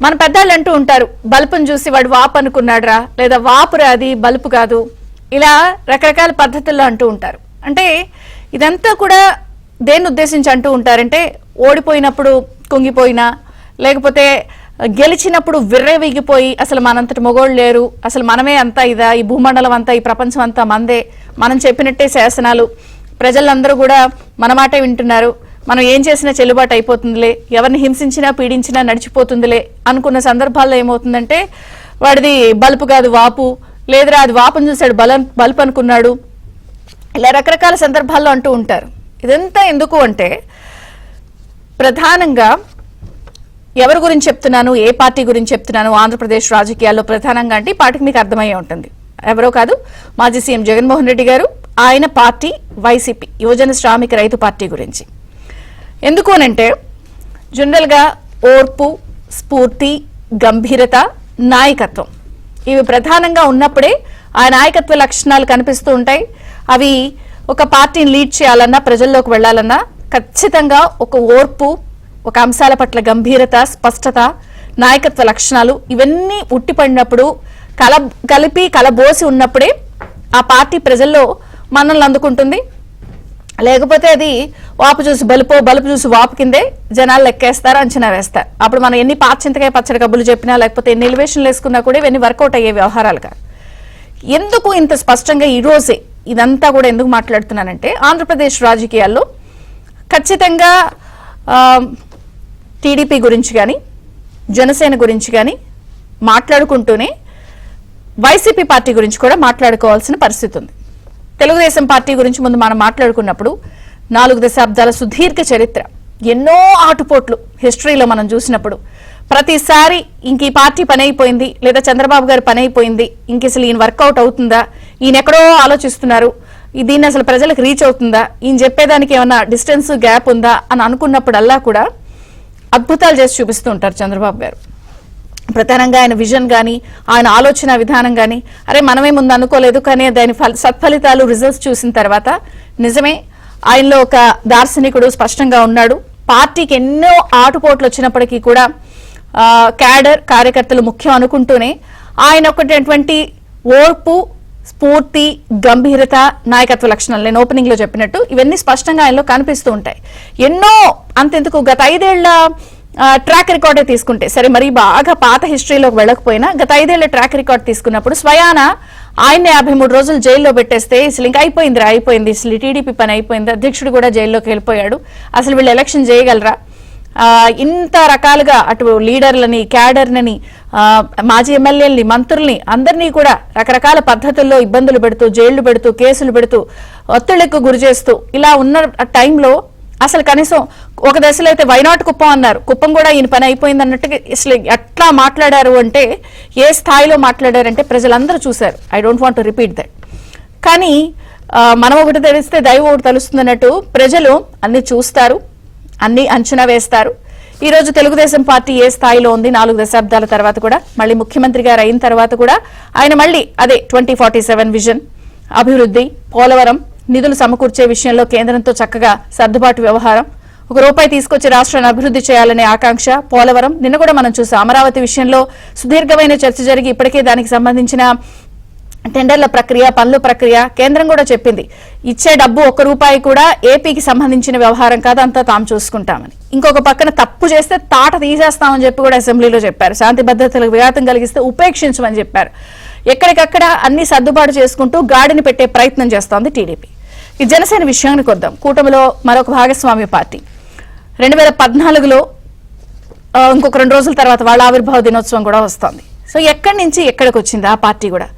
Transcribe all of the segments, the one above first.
మన పెద్దవాళ్ళు అంటూ ఉంటారు, బల్బును చూసి వాడు వాపు అనుకున్నాడురా, లేదా వాపురా అది బల్బు కాదు, ఇలా రకరకాల పద్ధతుల్లో అంటూ ఉంటారు. అంటే ఇదంతా కూడా దేన్ని ఉద్దేశించి అంటూ ఉంటారంటే, ఓడిపోయినప్పుడు కుంగిపోయినా, లేకపోతే గెలిచినప్పుడు విర్రవీగిపోయి అసలు మనంతటి మొగోళ్ళు లేరు, అసలు మనమే అంతా ఇదా, ఈ భూమండలం అంతా, ఈ ప్రపంచం అంతా మందే, మనం చెప్పినట్టే శాసనాలు, ప్రజలందరూ కూడా మన మాటే వింటున్నారు, మనం ఏం చేసినా చెల్లుబాటు అయిపోతుందిలే, ఎవరిని హింసించినా పీడించినా నడిచిపోతుందిలే అనుకున్న సందర్భాల్లో ఏమవుతుందంటే వాడిది బల్బు కాదు వాపు, లేదురా అది వాపును చూశాడు బల్బు అనుకున్నాడు, ఇలా రకరకాల సందర్భాల్లో అంటూ ఉంటారు. ఇదంతా ఎందుకు అంటే, ప్రధానంగా ఎవరి గురించి చెప్తున్నాను, ఏ పార్టీ గురించి చెప్తున్నాను ఆంధ్రప్రదేశ్ రాజకీయాల్లో ప్రధానంగా అంటే ఈ పార్టీకి మీకు అర్థమయ్యే ఉంటుంది. ఎవరో కాదు, మాజీ సీఎం జగన్మోహన్ రెడ్డి గారు, ఆయన పార్టీ వైసీపీ యువజన శ్రామిక రైతు పార్టీ గురించి. ఎందుకు అనంటే జనరల్గా ఓర్పు, స్ఫూర్తి, గంభీరత, నాయకత్వం ఇవి ప్రధానంగా ఉన్నప్పుడే ఆ నాయకత్వ లక్షణాలు కనిపిస్తూ ఉంటాయి. అవి ఒక పార్టీని లీడ్ చేయాలన్నా, ప్రజల్లోకి వెళ్లాలన్నా ఖచ్చితంగా ఒక ఓర్పు, ఒక అంశాల పట్ల గంభీరత, స్పష్టత, నాయకత్వ లక్షణాలు ఇవన్నీ ఉట్టిపడినప్పుడు, కలిపి కలబోసి ఉన్నప్పుడే ఆ పార్టీ ప్రజల్లో మన్ననలు అందుకుంటుంది. లేకపోతే అది వాపు చూసి బలుపు చూసి వాపు కిందే జనాలు లెక్కేస్తారు, అంచనా వేస్తారు. అప్పుడు మనం ఎన్ని పాచింతకాయ పచ్చడి కబుర్లు చెప్పినా, లేకపోతే ఎన్ని ఎలివేషన్లు వేసుకున్నా కూడా ఇవన్నీ వర్కౌట్ అయ్యే వ్యవహారాలు కాదు. ఎందుకు ఇంత స్పష్టంగా ఈ రోజే ఇదంతా కూడా ఎందుకు మాట్లాడుతున్నానంటే, ఆంధ్రప్రదేశ్ రాజకీయాల్లో ఖచ్చితంగా టీడీపీ గురించి కానీ, జనసేన గురించి కానీ మాట్లాడుకుంటూనే వైసీపీ పార్టీ గురించి కూడా మాట్లాడుకోవాల్సిన పరిస్థితి ఉంది. తెలుగుదేశం పార్టీ గురించి ముందు మనం మాట్లాడుకున్నప్పుడు 4 దశాబ్దాల సుదీర్ఘ చరిత్ర, ఎన్నో ఆటుపోట్లు హిస్టరీలో మనం చూసినప్పుడు ప్రతిసారి ఇంక ఈ పార్టీ పని అయిపోయింది, లేదా చంద్రబాబు గారి పని అయిపోయింది, ఇంక అసలు ఈయన వర్కౌట్ అవుతుందా, ఈయన ఎక్కడో ఆలోచిస్తున్నారు, దీన్ని అసలు ప్రజలకు రీచ్ అవుతుందా, ఈయన చెప్పేదానికి ఏమన్నా డిస్టెన్స్ గ్యాప్ ఉందా అని అనుకున్నప్పుడల్లా కూడా అద్భుతాలు చేసి చూపిస్తూ ఉంటారు చంద్రబాబు గారు. ప్రధానంగా ఆయన విజన్ కానీ, ఆయన ఆలోచన విధానం కానీ, అరే మనమే ముందు అనుకోలేదు కానీ దాని సత్ఫలితాలు, రిజల్ట్స్ చూసిన తర్వాత నిజమే ఆయనలో ఒక దార్శనికుడు స్పష్టంగా ఉన్నాడు. పార్టీకి ఎన్నో ఆటుపోట్లు వచ్చినప్పటికీ కూడా క్యాడర్, కార్యకర్తలు ముఖ్యం అనుకుంటూనే ఆయన ఒకటటువంటి ఓర్పు, స్ఫూర్తి, గంభీరత, నాయకత్వ లక్షణాలు నేను ఓపెనింగ్ లో చెప్పినట్టు ఇవన్నీ స్పష్టంగా ఆయనలో కనిపిస్తూ ఉంటాయి. ఎన్నో అంతెందుకు గత 5 ఏళ్ల ట్రాక్ రికార్డే తీసుకుంటే సరే, మరి బాగా పాత హిస్టరీలోకి వెళ్ళకపోయినా గత 5 ఏళ్ల ట్రాక్ రికార్డ్ తీసుకున్నప్పుడు స్వయాన ఆయన్ని 53 రోజులు జైల్లో పెట్టేస్తే అసలు ఇంకా అయిపోయింది, అసలు టీడీపీ పని అయిపోయింది, అధ్యక్షుడు కూడా జైల్లోకి వెళ్ళిపోయాడు, అసలు వీళ్ళు ఎలక్షన్ చేయగలరా, ఇంత రకాలుగా అటు లీడర్లని, క్యాడర్లని, మాజీ ఎమ్మెల్యేలని, మంత్రుల్ని అందరినీ కూడా రకరకాల పద్ధతుల్లో ఇబ్బందులు పెడుతూ, జైళ్లు పెడుతూ, కేసులు పెడుతూ, ఒత్తిళ్లకు గురి చేస్తూ ఇలా ఉన్న టైంలో అసలు కనీసం ఒక దశలో అయితే వైనాట్ కుప్పం అన్నారు, కుప్పం కూడా ఈయన పని అయిపోయింది అన్నట్టుగా అసలు ఎట్లా మాట్లాడారు అంటే, ఏ స్థాయిలో మాట్లాడారంటే ప్రజలందరూ చూశారు. I don't want to repeat that. కానీ మనం ఒకటి తెలిస్తే దైవం ఒకటి తెలుస్తుంది అన్నట్టు ప్రజలు అన్ని చూస్తారు, అన్ని అంచనా వేస్తారు. ఈ రోజు తెలుగుదేశం పార్టీ ఏ స్థాయిలో ఉంది, 4 దశాబ్దాల తర్వాత కూడా, మళ్ళీ ముఖ్యమంత్రి గారు అయిన తర్వాత కూడా ఆయన మళ్ళీ అదే 2047 విజన్, అభివృద్ధి, పోలవరం నిధులు సమకూర్చే విషయంలో కేంద్రంతో చక్కగా సర్దుబాటు వ్యవహారం, ₹1 తీసుకొచ్చి రాష్ట్రాన్ని అభివృద్ధి చేయాలనే ఆకాంక్ష, పోలవరం, నిన్న కూడా మనం చూసాం అమరావతి విషయంలో సుదీర్ఘమైన చర్చ జరిగి ఇప్పటికే దానికి సంబంధించిన టెండర్ల ప్రక్రియ, పనుల ప్రక్రియ కేంద్రం కూడా చెప్పింది, ఇచ్చే డబ్బు ₹1 కూడా ఏపీకి సంబంధించిన వ్యవహారం కాదు, అంతా తాము చూసుకుంటామని. ఇంకొక పక్కన తప్పు చేస్తే తాట తీసేస్తామని చెప్పి కూడా అసెంబ్లీలో చెప్పారు. శాంతి భద్రతలకు విఘాతం కలిగిస్తే ఉపేక్షించమని చెప్పారు. ఎక్కడికక్కడ అన్ని సర్దుబాటు చేసుకుంటూ గాడిని పెట్టే ప్రయత్నం చేస్తోంది టీడీపీ. ఈ జనసేన విషయానికి వద్దాం. కూటమిలో మరొక భాగస్వామ్య పార్టీ 2014లో ఇంకొక 2 రోజుల తర్వాత వాళ్ళ ఆవిర్భావ దినోత్సవం కూడా వస్తుంది. సో ఎక్కడి నుంచి ఎక్కడికి వచ్చింది ఆ పార్టీ కూడా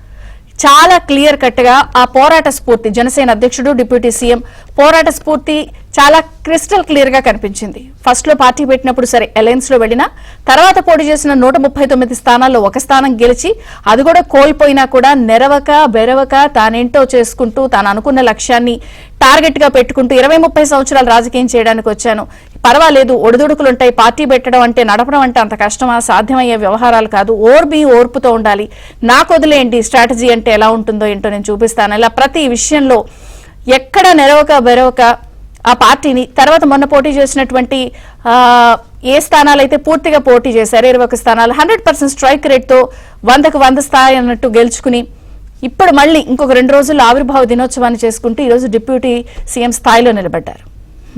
చాలా క్లియర్ కట్ గా ఆ పోరాట స్ఫూర్తి, జనసేన అధ్యక్షుడు డిప్యూటీ సీఎం పోరాట స్ఫూర్తి చాలా క్రిస్టల్ క్లియర్ గా కనిపించింది. ఫస్ట్ లో పార్టీ పెట్టినప్పుడు సరే అలయన్స్ లో వెళ్ళినా, తర్వాత పోటీ చేసిన 139 స్థానాల్లో 1 స్థానం గెలిచి అది కూడా కోల్పోయినా కూడా నెరవక బెరవక తానేంటో చేసుకుంటూ తాను అనుకున్న లక్ష్యాన్ని టార్గెట్ గా పెట్టుకుంటూ 20-30 సంవత్సరాలు రాజకీయం చేయడానికి వచ్చాను, పర్వాలేదు, ఒడిదుడుకులుంటాయి, పార్టీ పెట్టడం అంటే నడపడం అంటే అంత కష్టమా, సాధ్యమయ్యే వ్యవహారాలు కాదు, ఓర్పుతో ఉండాలి, నాకు వదిలేంటి, స్ట్రాటజీ అంటే ఎలా ఉంటుందో ఏంటో నేను చూపిస్తాను, ఇలా ప్రతి విషయంలో ఎక్కడ నెరవక బెరవక ఆ పార్టీని, తర్వాత మొన్న పోటీ చేసినటువంటి ఏ స్థానాలు అయితే పూర్తిగా పోటీ చేశారు 21 స్థానాలు 100% స్ట్రైక్ రేట్తో 100కు 100 స్థాయి అన్నట్టు గెలుచుకుని ఇప్పుడు మళ్ళీ ఇంకొక 2 రోజుల్లో ఆవిర్భావ దినోత్సవాన్ని చేసుకుంటూ ఈరోజు డిప్యూటీ సీఎం స్థాయిలో నిలబడ్డారు.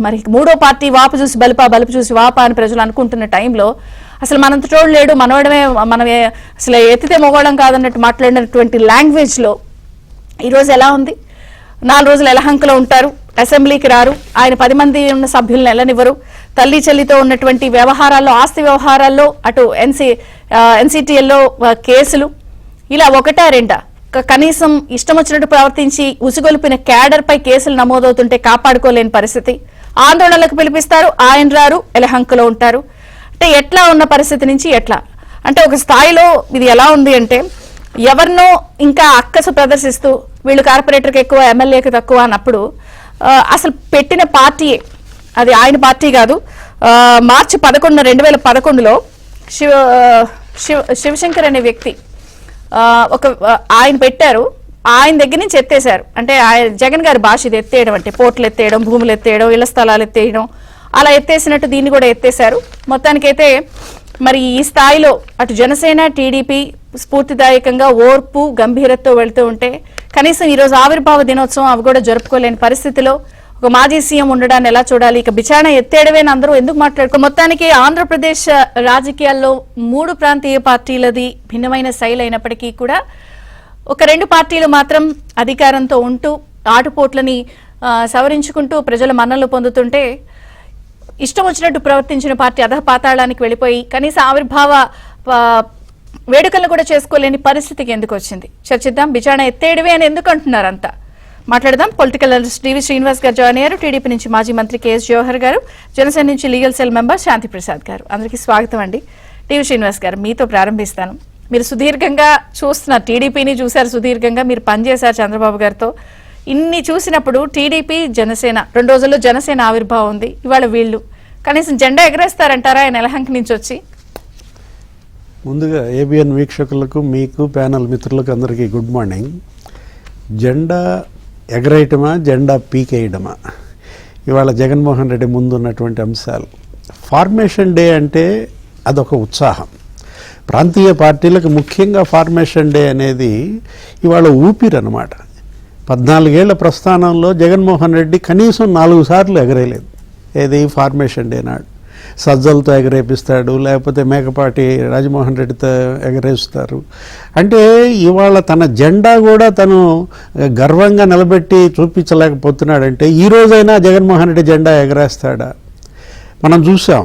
మరి మూడో పార్టీ వాపు చూసి బలుపా బలుపు చూసి వాపా అని ప్రజలు అనుకుంటున్న టైంలో అసలు మనంత చోడు లేడు మనమే అసలు ఎత్తితే మొగోళం కాదన్నట్టు మాట్లాడినటువంటి లాంగ్వేజ్లో ఈరోజు ఎలా ఉంది? 4 రోజులు ఎలహంకలో ఉంటారు, అసెంబ్లీకి రారు, ఆయన 10 మంది ఉన్న సభ్యులను ఎల్లనివ్వరు, తల్లి చెల్లితో ఉన్నటువంటి వ్యవహారాల్లో ఆస్తి వ్యవహారాల్లో అటు ఎన్సిటిఎల్లో కేసులు ఇలా ఒకటా రెండా కనీసం ఇష్టం వచ్చినట్టు ప్రవర్తించి ఉసిగొలిపిన క్యాడర్ పై కేసులు నమోదవుతుంటే కాపాడుకోలేని పరిస్థితి. ఆందోళనలకు పిలిపిస్తారు, ఆయన రారు, ఎలహంకలో ఉంటారు. అంటే ఎట్లా ఉన్న పరిస్థితి నుంచి ఎట్లా అంటే ఒక స్థాయిలో ఇది ఎలా ఉంది అంటే ఎవరినో ఇంకా అక్కసు ప్రదర్శిస్తూ వీళ్ళు కార్పొరేటర్కి ఎక్కువ ఎమ్మెల్యేకి తక్కువ అన్నప్పుడు అసలు పెట్టిన పార్టీయే అది ఆయన పార్టీ కాదు. మార్చి 11 2011లో శివశంకర్ అనే వ్యక్తి ఆయన పెట్టారు, ఆయన దగ్గర నుంచి ఎత్తేశారు. అంటే జగన్ గారి భాష ఇది ఎత్తేయడం అంటే పోర్టులు ఎత్తేయడం, భూములు ఎత్తేయడం, ఇళ్ల స్థలాలు ఎత్తేయడం, అలా ఎత్తేసినట్టు దీన్ని కూడా ఎత్తేశారు. మొత్తానికైతే మరి ఈ స్థాయిలో అటు జనసేన టీడీపీ స్ఫూర్తిదాయకంగా ఓర్పు గంభీరతతో వెళ్తూ ఉంటే కనీసం ఈరోజు ఆవిర్భావ దినోత్సవం అవి కూడా జరుపుకోలేని పరిస్థితిలో ఒక మాజీ సీఎం ఉండడాన్ని ఎలా చూడాలి? ఇక బిచారణ ఎత్తేయడమేని అందరూ ఎందుకు మాట్లాడుకో. మొత్తానికి ఆంధ్రప్రదేశ్ రాజకీయాల్లో 3 ప్రాంతీయ పార్టీలది భిన్నమైన శైలి అయినప్పటికీ కూడా ఒక 2 పార్టీలు మాత్రం అధికారంతో ఉంటూ ఆటుపోట్లని సవరించుకుంటూ ప్రజల మన్ననలు పొందుతుంటే ఇష్టం వచ్చినట్టు ప్రవర్తించిన పార్టీ అధపాతాళానికి వెళ్ళిపోయి కనీసం ఆవిర్భావ వేడుకలను కూడా చేసుకోలేని పరిస్థితికి ఎందుకు వచ్చింది? చర్చిద్దాం. బిచారణ ఎత్తేయడమే అని ఎందుకు అంటున్నారు అంతా మాట్లాడదాం. పొలిటికల్ అనలిస్ట్ డివి శ్రీనివాస్ గారు జాయిన్ అయ్యారు. టీడీపీ నుంచి మాజీ మంత్రి కేఎస్ జవహర్ గారు, జనసేన నుంచి లీగల్ సెల్ మెంబర్ శాంతి ప్రసాద్ గారు. అందరికీ స్వాగతం అండి. డివి శ్రీనివాస్ గారు, మీతో ప్రారంభిస్తాను. మీరు సుదీర్ఘంగా చూస్తున్నారు, టీడీపీని చూశారు సుదీర్ఘంగా, మీరు పనిచేశారు చంద్రబాబు గారితో. ఇన్ని చూసినప్పుడు టీడీపీ జనసేన 2 రోజుల్లో జనసేన ఆవిర్భావం ఉంది, ఇవాళ వీళ్ళు కనీసం జెండా ఎగరేస్తారంటారా ఆయన ఎలహంక నుంచి వచ్చి? ముందుగా ఏబిఎన్ వీక్షకులకు, మీకు ప్యానల్ మిత్రులకు అందరికీ గుడ్ మార్నింగ్. జెండా ఎగరేయటమా, జెండా పీకేయడమా, ఇవాళ జగన్మోహన్ రెడ్డి ముందు ఉన్నటువంటి అంశాలు. ఫార్మేషన్ డే అంటే అదొక ఉత్సాహం. ప్రాంతీయ పార్టీలకు ముఖ్యంగా ఫార్మేషన్ డే అనేది ఇవాళ ఊపిరి అన్నమాట. 14 ఏళ్ల ప్రస్థానంలో జగన్మోహన్ రెడ్డి కనీసం 4 సార్లు ఎగరేయలేదు. ఏది ఫార్మేషన్ డే నాడు సజ్జలతో ఎగరేపిస్తాడు, లేకపోతే మేకపాటి రాజమోహన్ రెడ్డితో ఎగరేస్తారు. అంటే ఇవాళ తన జెండా కూడా తను గర్వంగా నిలబెట్టి చూపించలేకపోతున్నాడంటే ఈ రోజైనా జగన్మోహన్ రెడ్డి జెండా ఎగరేస్తాడా? మనం చూసాం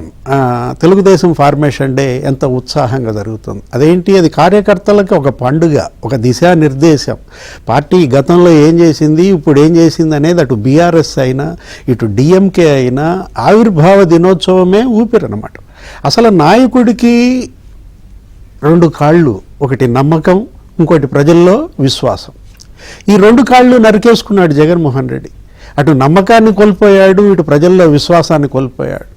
తెలుగుదేశం ఫార్మేషన్ డే ఎంత ఉత్సాహంగా జరుగుతుంది. అదేంటి, అది కార్యకర్తలకు ఒక పండుగ, ఒక దిశానిర్దేశం. పార్టీ గతంలో ఏం చేసింది, ఇప్పుడు ఏం చేసింది అనేది అటు బీఆర్ఎస్ అయినా ఇటు డిఎంకే అయినా ఆవిర్భావ దినోత్సవమే ఊపిరన్నమాట. అసలు నాయకుడికి 2 కాళ్ళు, ఒకటి నమ్మకం, ఇంకోటి ప్రజల్లో విశ్వాసం. ఈ 2 కాళ్ళు నరికేసుకున్నాడు జగన్మోహన్ రెడ్డి. అటు నమ్మకాన్ని కోల్పోయాడు, ఇటు ప్రజల్లో విశ్వాసాన్ని కోల్పోయాడు.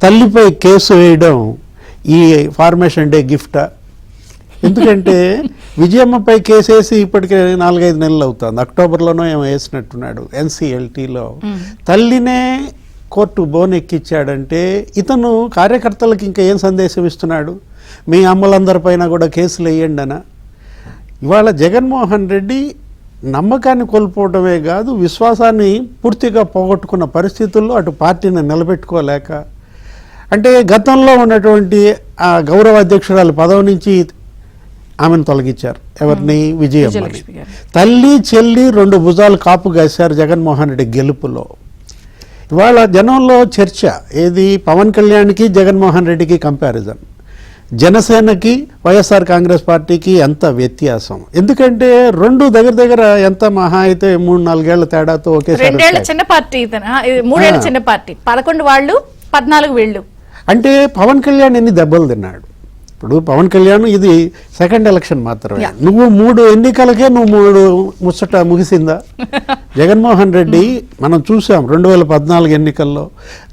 తల్లిపై కేసు వేయడం ఈ ఫార్మేషన్ డే గిఫ్టా? ఎందుకంటే విజయమ్మపై కేసేసి ఇప్పటికే 4-5 నెలలు అవుతుంది. అక్టోబర్లోనో ఏమో వేసినట్టున్నాడు ఎన్సిఎల్టీలో. తల్లినే కోర్టు బోన్ ఎక్కిచ్చాడంటే ఇతను కార్యకర్తలకు ఇంకా ఏం సందేశం ఇస్తున్నాడు? మీ అమ్మలందరిపైన కూడా కేసులు వేయండి అనా? ఇవాళ జగన్మోహన్ రెడ్డి నమ్మకాన్ని కోల్పోవడమే కాదు, విశ్వాసాన్ని పూర్తిగా పోగొట్టుకున్న పరిస్థితుల్లో అటు పార్టీని నిలబెట్టుకోలేక, అంటే గతంలో ఉన్నటువంటి ఆ గౌరవ అధ్యక్షురాలు పదవి నుంచి ఆమెను తొలగించారు. ఎవరిని? విజయమ్మని. తల్లి చెల్లి 2 భుజాలు కాపు కాశారు జగన్మోహన్ రెడ్డి గెలుపులో. ఇవాళ జనంలో చర్చ ఏది, పవన్ కళ్యాణ్కి జగన్మోహన్ రెడ్డికి కంపారిజన్, జనసేనకి వైఎస్ఆర్ కాంగ్రెస్ పార్టీకి ఎంత వ్యత్యాసం. ఎందుకంటే 2 దగ్గర ఎంత మహా అయితే 3-4 ఏళ్ల తేడాతో ఒకేసారి 2 ఏళ్ల చిన్న పార్టీ, 3 ఏళ్ల చిన్న పార్టీ, 11 వాళ్ళు 14 వీళ్ళు. అంటే పవన్ కళ్యాణ్ ఎన్ని దెబ్బలు తిన్నాడు. ఇప్పుడు పవన్ కళ్యాణ్ ఇది సెకండ్ ఎలక్షన్ మాత్రమే. నువ్వు 3 ఎన్నికలకే 3 ముచ్చట ముగిసిందా? జగన్మోహన్ రెడ్డి మనం చూసాం 2014 ఎన్నికల్లో,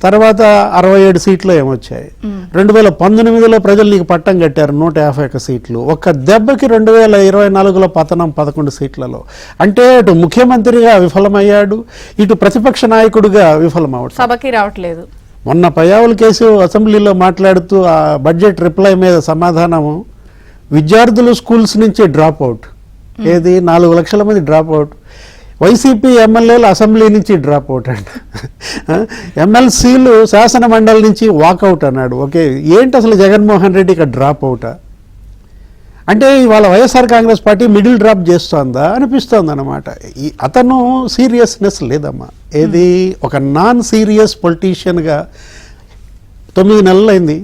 తర్వాత 67 సీట్లు ఏమొచ్చాయి. 2019లో ప్రజలు నీకు పట్టం కట్టారు 151 సీట్లు. ఒక్క దెబ్బకి 2024లో పతనం 11 సీట్లలో. అంటే అటు ముఖ్యమంత్రిగా విఫలమయ్యాడు, ఇటు ప్రతిపక్ష నాయకుడిగా విఫలమవుతాడు, సభకి రావట్లేదు. మొన్న పయ్యావుల కేసు అసెంబ్లీలో మాట్లాడుతూ ఆ బడ్జెట్ రిప్లై మీద సమాధానము, విద్యార్థులు స్కూల్స్ నుంచి డ్రాప్ అవుట్, ఏది 4 లక్షల మంది డ్రాప్ అవుట్, వైసీపీ ఎమ్మెల్యేలు అసెంబ్లీ నుంచి డ్రాప్ అవుట్ అంట, ఎమ్మెల్సీలు శాసన మండలి నుంచి వాకౌట్ అన్నాడు. ఓకే, ఏంటి అసలు జగన్మోహన్ రెడ్డి ఇక్కడ డ్రాప్ అవుటా? అంటే ఇవాళ YSR Congress party middle drop చేస్తోందా అనిపిస్తోంది అనమాట. అతను సీరియస్నెస్ లేదమ్మా. ఏది ఒక నాన్ సీరియస్ పొలిటీషియన్గా 9 నెలలు అయింది.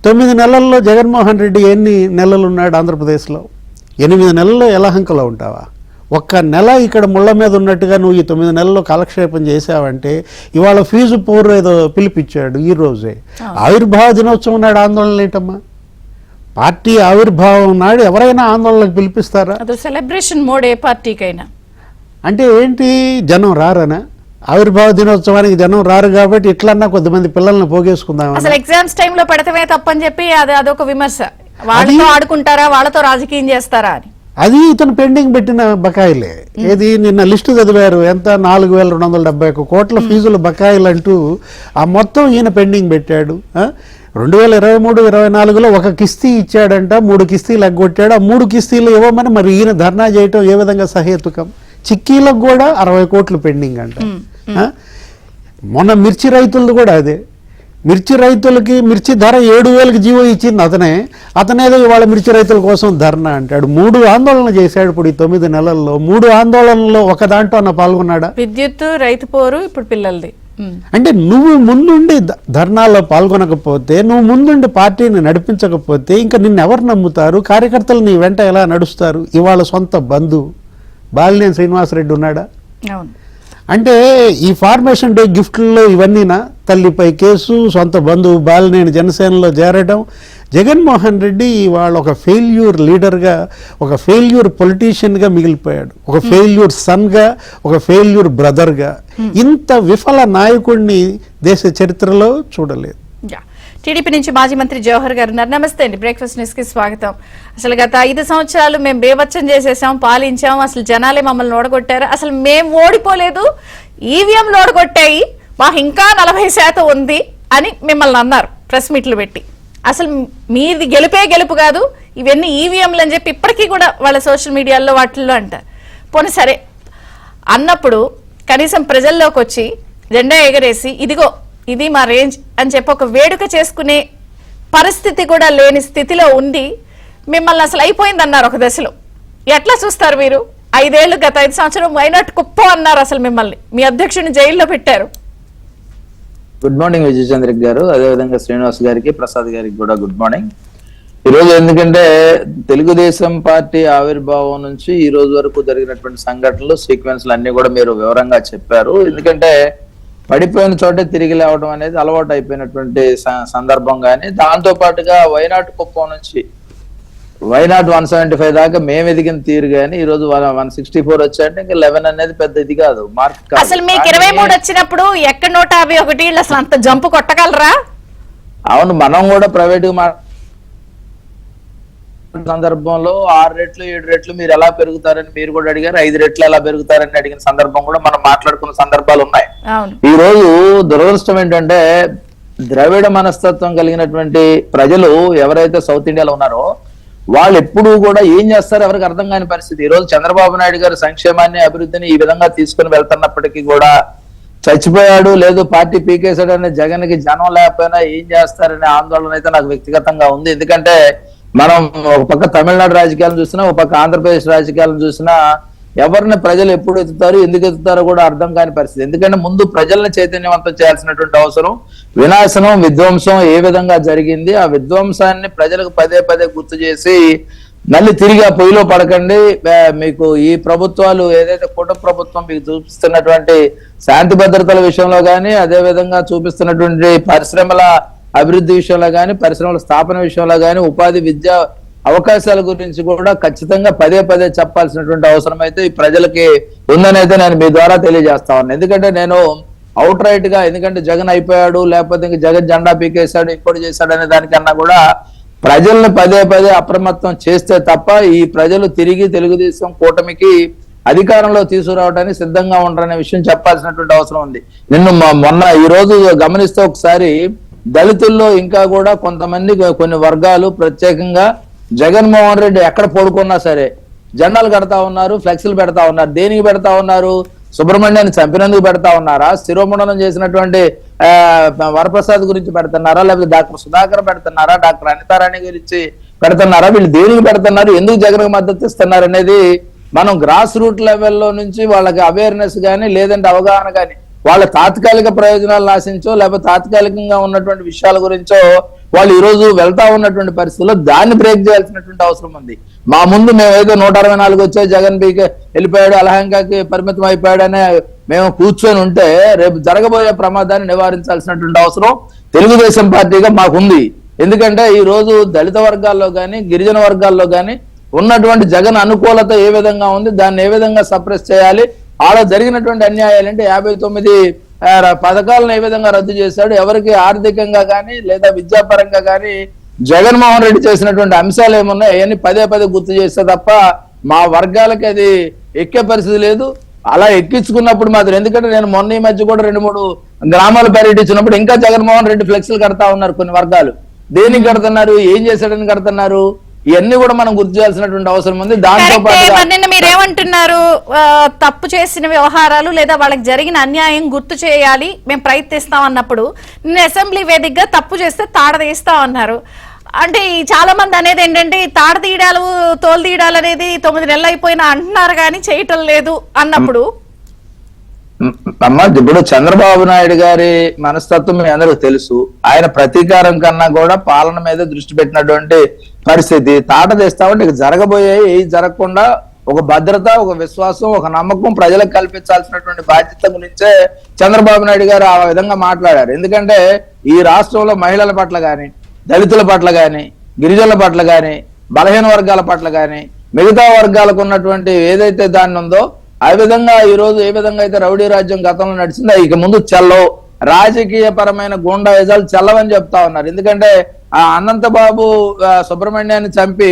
9 నెలల్లో జగన్మోహన్ రెడ్డి ఎన్ని నెలలు ఉన్నాడు ఆంధ్రప్రదేశ్లో? 8 నెలల్లో ఎలహంకలో ఉంటావా? ఒక్క నెల ఇక్కడ ముళ్ళ మీద ఉన్నట్టుగా నువ్వు ఈ 9 నెలల్లో కాలక్షేపం చేసావంటే, ఇవాళ ఫీజు పోరు ఏదో పిలిపించాడు ఈ రోజే. ఆవిర్భావ దినోత్సవం నాడు ఆందోళన ఏంటమ్మా? పార్టీ ఆవిర్భావం నాడు ఎవరైనా ఆందోళనకు పిలిపిస్తారా? అది సెలబ్రేషన్ మోడ్ ఏ పార్టీకైనా. అంటే ఏంటి, జనం రారనా? ఆవిర్భావ దినోత్సవానికి జనం రారు కాబట్టి ఇట్లన్నా కొద్దిమంది పిల్లల్ని పోగేసుకుందాం. అసలు ఎగ్జామ్స్ టైంలో పెడతమే తప్పని చెప్పి అదొక విమర్శ. వాళ్ళతో ఆడుకుంటారా, వాళ్ళతో రాజకీయం చేస్తారా అని. అది ఇతను పెండింగ్ పెట్టిన బకాయిలే. ఏది నిన్న లిస్టు చదివారు, ఎంత 4271 కోట్ల ఫీజుల బకాయిలు అంటూ ఆ మొత్తం ఈయన పెండింగ్ పెట్టాడు. 2023-24లో ఒక కిస్తీ ఇచ్చాడంట, 3 కిస్తీలు ఎగ్గొట్టాడు. ఆ 3 కిస్తీలు ఇవ్వమని మరి ఈయన ధర్నా చేయటం ఏ విధంగా సహేతుకం? చిక్కీలకు కూడా 60 కోట్లు పెండింగ్ అంట. మొన్న మిర్చి రైతులది కూడా అదే. మిర్చి రైతులకి మిర్చి ధర 7,000కి జీవో ఇచ్చింది అతనేదో ఇవాళ మిర్చి రైతుల కోసం ధర్నా అంటాడు. 3 ఆందోళనలు చేశాడు ఇప్పుడు ఈ 9 నెలల్లో. 3 ఆందోళనలో ఒక దాంట్లో అన్న పాల్గొన్నాడా? విద్యుత్, రైతు పోరు, ఇప్పుడు పిల్లలది. అంటే నువ్వు ముందుండి ధర్నాల్లో పాల్గొనకపోతే, నువ్వు ముందుండి పార్టీని నడిపించకపోతే ఇంకా నిన్నెవరు నమ్ముతారు? కార్యకర్తలు నీ వెంట ఎలా నడుస్తారు? ఇవాళ సొంత బంధువు బాలినేని శ్రీనివాసరెడ్డి ఉన్నాడా? అవును. అంటే ఈ ఫార్మేషన్ డే గిఫ్ట్లో ఇవన్నీనా? తల్లిపై కేసు, సొంత బంధువు బాలినేని జనసేనలో చేరడం. జగన్మోహన్ రెడ్డి ఇవాళ ఒక ఫెయిల్యూర్ లీడర్గా, ఒక ఫెయిల్యూర్ పొలిటీషియన్గా మిగిలిపోయాడు. ఒక ఫెయిల్యూర్ సన్గా, ఒక ఫెయిల్యూర్ బ్రదర్గా. ఇంత విఫల నాయకుడిని దేశ చరిత్రలో చూడలేదు. టీడీపీ నుంచి మాజీ మంత్రి జవహర్ గారు ఉన్నారు. నమస్తే అండి, బ్రేక్ఫాస్ట్ న్యూస్ కి స్వాగతం. అసలు గత 5 సంవత్సరాలు మేము బేవచ్చం చేసేసాం, పాలించాం, అసలు జనాలే మమ్మల్ని ఓడగొట్టారు. అసలు మేము ఓడిపోలేదు, ఈవీఎంలు ఓడగొట్టాయి, మాకు ఇంకా 40% ఉంది అని మిమ్మల్ని అన్నారు ప్రెస్ మీట్లు పెట్టి. అసలు మీది గెలుపే గెలుపు కాదు, ఇవన్నీ ఈవీఎంలు అని చెప్పి ఇప్పటికీ కూడా వాళ్ళ సోషల్ మీడియాలో వాటిల్లో అంటారు. పోనీ సరే అన్నప్పుడు కనీసం ప్రజల్లోకి వచ్చి జెండా ఎగరేసి ఇదిగో ఇది మా రేంజ్ అని చెప్పి ఒక వేడుక చేసుకునే పరిస్థితి కూడా లేని స్థితిలో ఉండి మిమ్మల్ని అసలు అయిపోయింది అన్నారు ఒక దశలో. ఎట్లా చూస్తారు మీరు? 5 ఏళ్ళు, గత 5 సంవత్సరం వైనాట్ కుప్ప అన్నారు అసలు మిమ్మల్ని. మీ అధ్యక్షుడిని జైల్లో పెట్టారు. గుడ్ మార్నింగ్ విజయచంద్ర గారు, అదేవిధంగా శ్రీనివాస్ గారికి, ప్రసాద్ గారికి కూడా గుడ్ మార్నింగ్. ఈరోజు ఎందుకంటే తెలుగుదేశం పార్టీ ఆవిర్భావం నుంచి ఈ రోజు వరకు జరిగినటువంటి సంఘటనలు, సీక్వెన్స్లు అన్ని కూడా మీరు వివరంగా చెప్పారు. ఎందుకంటే పడిపోయిన చోటే తిరిగి లేవడం అనేది అలవాటు అయిపోయినటువంటి సందర్భం. కానీ దాంతో పాటుగా వైనాట్ కుప్పం నుంచి వైనాట్ 175 దాకా మేము ఎదిగిన తీరు కానీ ఈ రోజు 164 వచ్చాయంటే ఇంకా 11 అనేది పెద్ద ఇది కాదు, మార్క్. అసలు మీకు 23 వచ్చినప్పుడు ఎక్కడ 151 అసలు అంత జంపు కొట్టగలరా? అవును, మనం కూడా ప్రైవేట్ సందర్భంలో 6 రెట్లు 7 రెట్లు మీరు ఎలా పెరుగుతారని మీరు కూడా అడిగారు, 5 రెట్లు ఎలా పెరుగుతారని అడిగిన సందర్భం కూడా మనం మాట్లాడుకున్న సందర్భాలు ఉన్నాయి. ఈ రోజు దురదృష్టం ఏంటంటే ద్రవిడ మనస్తత్వం కలిగినటువంటి ప్రజలు ఎవరైతే సౌత్ ఇండియాలో ఉన్నారో వాళ్ళు ఎప్పుడూ కూడా ఏం చేస్తారో ఎవరికి అర్థం కాని పరిస్థితి. ఈ రోజు చంద్రబాబు నాయుడు గారు సంక్షేమాన్ని, అభివృద్ధిని ఈ విధంగా తీసుకుని వెళ్తున్నప్పటికీ కూడా చచ్చిపోయాడు లేదు పార్టీ పీకేశాడు అనే జగన్ కి జనం లేకపోయినా ఏం చేస్తారనే ఆందోళన అయితే నాకు వ్యక్తిగతంగా ఉంది. ఎందుకంటే మనం ఒక పక్క తమిళనాడు రాజకీయాలను చూసినా, ఒక పక్క ఆంధ్రప్రదేశ్ రాజకీయాలను చూసినా ఎవరిని ప్రజలు ఎప్పుడు ఎత్తుతారు, ఎందుకు ఎత్తుతారో కూడా అర్థం కాని పరిస్థితి. ఎందుకంటే ముందు ప్రజల్ని చైతన్యవంతం చేయాల్సినటువంటి అవసరం. వినాశనం, విధ్వంసం ఏ విధంగా జరిగింది, ఆ విధ్వంసాన్ని ప్రజలకు పదే పదే గుర్తు చేసి మళ్ళీ తిరిగి ఆ పొయ్యిలో పడకండి. మీకు ఈ ప్రభుత్వాలు ఏదైతే కూటమి ప్రభుత్వం మీకు చూపిస్తున్నటువంటి శాంతి భద్రతల విషయంలో కానీ, అదే విధంగా చూపిస్తున్నటువంటి పరిశ్రమల అభివృద్ధి విషయంలో కానీ, పరిశ్రమల స్థాపన విషయంలో కానీ, ఉపాధి, విద్యా అవకాశాల గురించి కూడా ఖచ్చితంగా పదే పదే చెప్పాల్సినటువంటి అవసరం అయితే ఈ ప్రజలకి ఉందని అయితే నేను మీ ద్వారా తెలియజేస్తా ఉన్నాను. ఎందుకంటే నేను అవుట్ రైట్ గా, ఎందుకంటే జగన్ అయిపోయాడు లేకపోతే ఇంక జగన్ జెండా పీకేశాడు ఇంకోటి చేశాడు అనే దానికన్నా కూడా ప్రజల్ని పదే పదే అప్రమత్తం చేస్తే తప్ప ఈ ప్రజలు తిరిగి తెలుగుదేశం కూటమికి అధికారంలో తీసుకురావడానికి సిద్ధంగా ఉంటారనే విషయం చెప్పాల్సినటువంటి అవసరం ఉంది. మొన్న ఈ రోజు గమనిస్తే ఒకసారి దళితుల్లో ఇంకా కూడా కొంతమంది కొన్ని వర్గాలు ప్రత్యేకంగా జగన్మోహన్ రెడ్డి ఎక్కడ పడుకున్నా సరే జెండాలు కడతా ఉన్నారు, ఫ్లెక్సీలు పెడతా ఉన్నారు. దేనికి పెడతా ఉన్నారు? సుబ్రహ్మణ్యాన్ని చంపినందుకు పెడతా ఉన్నారా? శిరోమండనం చేసినటువంటి వరప్రసాద్ గురించి పెడుతున్నారా? లేకపోతే డాక్టర్ సుధాకర్ పెడుతున్నారా? డాక్టర్ అనితారాణి గురించి పెడుతున్నారా? వీళ్ళు దేనికి పెడుతున్నారు? ఎందుకు జగన్ మద్దతు ఇస్తున్నారు అనేది మనం గ్రాస్ రూట్ లెవెల్లో నుంచి వాళ్ళకి అవేర్నెస్ కానీ లేదంటే అవగాహన కానీ వాళ్ళ తాత్కాలిక ప్రయోజనాలు ఆశించో లేకపోతే తాత్కాలికంగా ఉన్నటువంటి విషయాల గురించో వాళ్ళు ఈ రోజు వెళ్తా ఉన్నటువంటి పరిస్థితుల్లో దాన్ని బ్రేక్ చేయాల్సినటువంటి అవసరం ఉంది. మా ముందు మేమేదో 164 వచ్చాయి, జగన్ బీకే వెళ్ళిపోయాడు, అలహంకాకి పరిమితం అయిపోయాడు అనే మేము కూర్చొని ఉంటే రేపు జరగబోయే ప్రమాదాన్ని నివారించాల్సినటువంటి అవసరం తెలుగుదేశం పార్టీగా మాకుంది. ఎందుకంటే ఈ రోజు దళిత వర్గాల్లో కానీ గిరిజన వర్గాల్లో కానీ ఉన్నటువంటి జగన్ అనుకూలత ఏ విధంగా ఉంది, దాన్ని ఏ విధంగా సప్రెస్ చేయాలి, ఆడ జరిగినటువంటి అన్యాయాలు అంటే 59 పథకాలను ఏ విధంగా రద్దు చేశాడు, ఎవరికి ఆర్థికంగా కానీ లేదా విద్యాపరంగా కానీ జగన్మోహన్ రెడ్డి చేసినటువంటి అంశాలు ఏమున్నాయి అవన్నీ పదే పదే గుర్తు చేస్తే తప్ప మా వర్గాలకి అది ఎక్కే పరిస్థితి లేదు. అలా ఎక్కించుకున్నప్పుడు మాత్రం, ఎందుకంటే నేను మొన్న ఈ మధ్య కూడా 2-3 గ్రామాలు పర్యటించినప్పుడు ఇంకా జగన్మోహన్ రెడ్డి ఫ్లెక్సీలు కడతా ఉన్నారు కొన్ని వర్గాలు. దేనికి కడుతున్నారు, ఏం చేశాడని కడుతున్నారు, ఇవన్నీ కూడా మనం గుర్తు చేయాల్సినటువంటి అవసరం ఉంది. దాంతో పాటు మీరేమంటున్నారు, తప్పు చేసిన వ్యవహారాలు లేదా వాళ్ళకి జరిగిన అన్యాయం గుర్తు చేయాలి మేము ప్రయత్నిస్తాం అన్నప్పుడు నేను అసెంబ్లీ వేదికగా తప్పు చేస్తే తాడ తీస్తా అన్నారు. అంటే చాలా మంది అనేది ఏంటంటే తాడ తీయడాలు తోలు తీయడాలు అనేది 9 నెలలు అయిపోయినా అంటున్నారు కానీ చేయటం లేదు అన్నప్పుడు అమ్మ ఇప్పుడు చంద్రబాబు నాయుడు గారి మనస్తత్వం మీ అందరికి తెలుసు. ఆయన ప్రతీకారం కన్నా కూడా పాలన మీద దృష్టి పెట్టినటువంటి పరిస్థితి. తాట తెస్తామంటే ఇక జరగబోయేవి ఏవి జరగకుండా ఒక భద్రత, ఒక విశ్వాసం, ఒక నమ్మకం ప్రజలకు కల్పించాల్సినటువంటి బాధ్యత గురించే చంద్రబాబు నాయుడు గారు ఆ విధంగా మాట్లాడారు. ఎందుకంటే ఈ రాష్ట్రంలో మహిళల పట్ల కానీ దళితుల పట్ల కానీ గిరిజనుల పట్ల కానీ బలహీన వర్గాల పట్ల కానీ మిగతా వర్గాలకు ఉన్నటువంటి ఏదైతే దాన్ని ఉందో ఆ విధంగా ఈ రోజు ఏ విధంగా అయితే రౌడీ రాజ్యం గతంలో నడిచిందో ఇక ముందు చెల్లవు, రాజకీయ పరమైన గూండాయిజాలు చెల్లవని చెప్తా ఉన్నారు. ఎందుకంటే ఆ అనంతబాబు సుబ్రహ్మణ్యాన్ని చంపి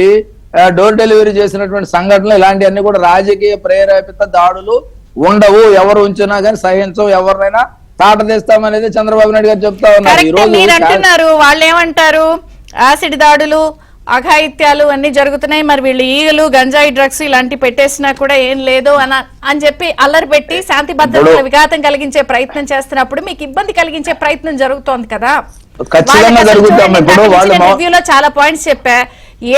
డోర్ డెలివరీ చేసినటువంటి సంఘటనలు ఇలాంటివన్నీ కూడా రాజకీయ ప్రేరేపిత దాడులు ఉండవు, ఎవరు ఉంచినా కానీ సహించవు, ఎవరినైనా తాట తీస్తామనేది చంద్రబాబు నాయుడు గారు చెప్తా ఉన్నారు. ఈ రోజు వాళ్ళు ఏమంటారు, యాసిడ్ దాడులు అఘాయిత్యాలు అన్ని జరుగుతున్నాయి, మరి వీళ్ళు ఈగలు గంజాయి డ్రగ్స్ ఇలాంటి పెట్టేసినా కూడా ఏం లేదు అని చెప్పి అల్లరి పెట్టి శాంతి భద్రతల విఘాతం కలిగించే ప్రయత్నం చేస్తున్నప్పుడు మీకు ఇబ్బంది కలిగించే ప్రయత్నం జరుగుతోంది కదా. రివ్యూలో చాలా పాయింట్స్ చెప్పా,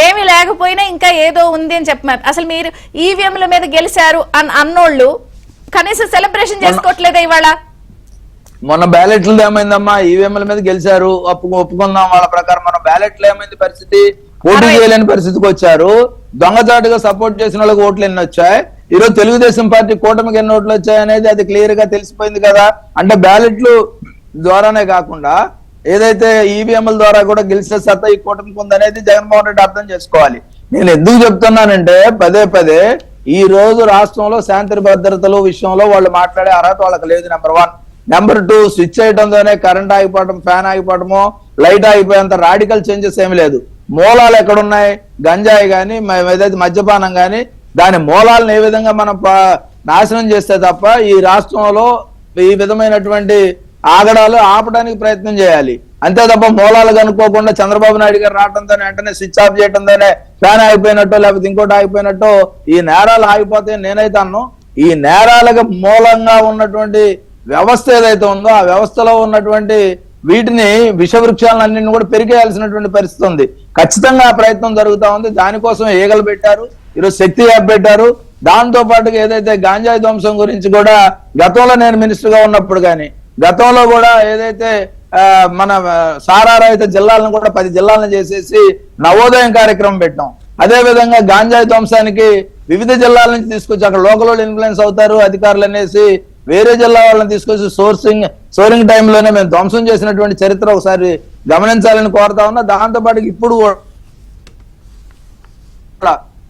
ఏమి లేకపోయినా ఇంకా ఏదో ఉంది అని చెప్పారు. అసలు మీరు ఈవీఎంల మీద గెలిచారు అన్నోళ్ళు కనీసం సెలబ్రేషన్ చేసుకోవట్లేదా ఇవాళ? మొన్న బ్యాలెట్లు ఏమైందమ్మా, ఈవీఎంల మీద గెలిచారు ఒప్పుకుందాం, వాళ్ళ ప్రకారం మన బ్యాలెట్లు ఏమైంది పరిస్థితి, పోటీ చేయలేని పరిస్థితికి వచ్చారు. దొంగచాటుగా సపోర్ట్ చేసిన వాళ్ళకి ఓట్లు ఎన్ని వచ్చాయి, ఈరోజు తెలుగుదేశం పార్టీ కూటమికి ఎన్ని ఓట్లు వచ్చాయి అనేది అది క్లియర్ గా తెలిసిపోయింది కదా. అంటే బ్యాలెట్లు ద్వారానే కాకుండా ఏదైతే ఈవీఎంల ద్వారా కూడా గెలిచే సత్తా ఈ కూటమికి ఉందనేది జగన్మోహన్ రెడ్డి అర్థం చేసుకోవాలి. నేను ఎందుకు చెప్తున్నానంటే పదే పదే ఈ రోజు రాష్ట్రంలో శాంతి భద్రతల విషయంలో వాళ్ళు మాట్లాడే అర్హత వాళ్ళకి లేదు. నెంబర్ 1. నెంబర్ 2, స్విచ్ చేయడంతోనే కరెంట్ ఆగిపోవడం, ఫ్యాన్ ఆగిపోవడమో లైట్ ఆగిపోయేంత రాడికల్ చేంజెస్ ఏమి లేదు. మూలాలు ఎక్కడున్నాయి, గంజాయి కానీ ఏదైతే మద్యపానం కానీ దాని మూలాలను ఏ విధంగా మనం నాశనం చేస్తే తప్ప ఈ రాష్ట్రంలో ఈ విధమైనటువంటి ఆగడాలు ఆపడానికి ప్రయత్నం చేయాలి. అంతే తప్ప మూలాలు కనుక్కోకుండా చంద్రబాబు నాయుడు గారు రావడంతోనే వెంటనే స్విచ్ ఆఫ్ చేయడంతోనే ఫ్యాన్ ఆగిపోయినట్టు లేకపోతే ఇంకోటి ఆగిపోయినట్టు ఈ నేరాలు ఆగిపోతే నేనైతే అన్ను. ఈ నేరాలకు మూలంగా ఉన్నటువంటి వ్యవస్థ ఏదైతే ఉందో ఆ వ్యవస్థలో ఉన్నటువంటి వీటిని విషవృక్షాలన్నింటినీ కూడా పెరిగేయాల్సినటువంటి పరిస్థితి ఉంది. ఖచ్చితంగా ఆ ప్రయత్నం జరుగుతూ ఉంది. దానికోసం ఈగలు పెట్టారు, ఈరోజు శక్తి యాప్ పెట్టారు. దాంతో పాటుగా ఏదైతే గాంజాయి ధ్వంసం గురించి కూడా గతంలో నేను మినిస్టర్ గా ఉన్నప్పుడు కానీ గతంలో కూడా ఏదైతే మన సారా రహిత జిల్లాలను కూడా 10 జిల్లాలను చేసేసి నవోదయం కార్యక్రమం పెట్టాం. అదే విధంగా గాంజాయి ధ్వంసానికి వివిధ జిల్లాల నుంచి తీసుకొచ్చి అక్కడ లోకల్ ఇన్ఫ్లుయెన్స్ అవుతారు అధికారులు అనేసి వేరే జిల్లా వాళ్ళని తీసుకొచ్చి సోరింగ్ టైంలోనే మేము ధ్వంసం చేసినటువంటి చరిత్ర ఒకసారి గమనించాలని కోరుతా ఉన్నా. దాంతో పాటు ఇప్పుడు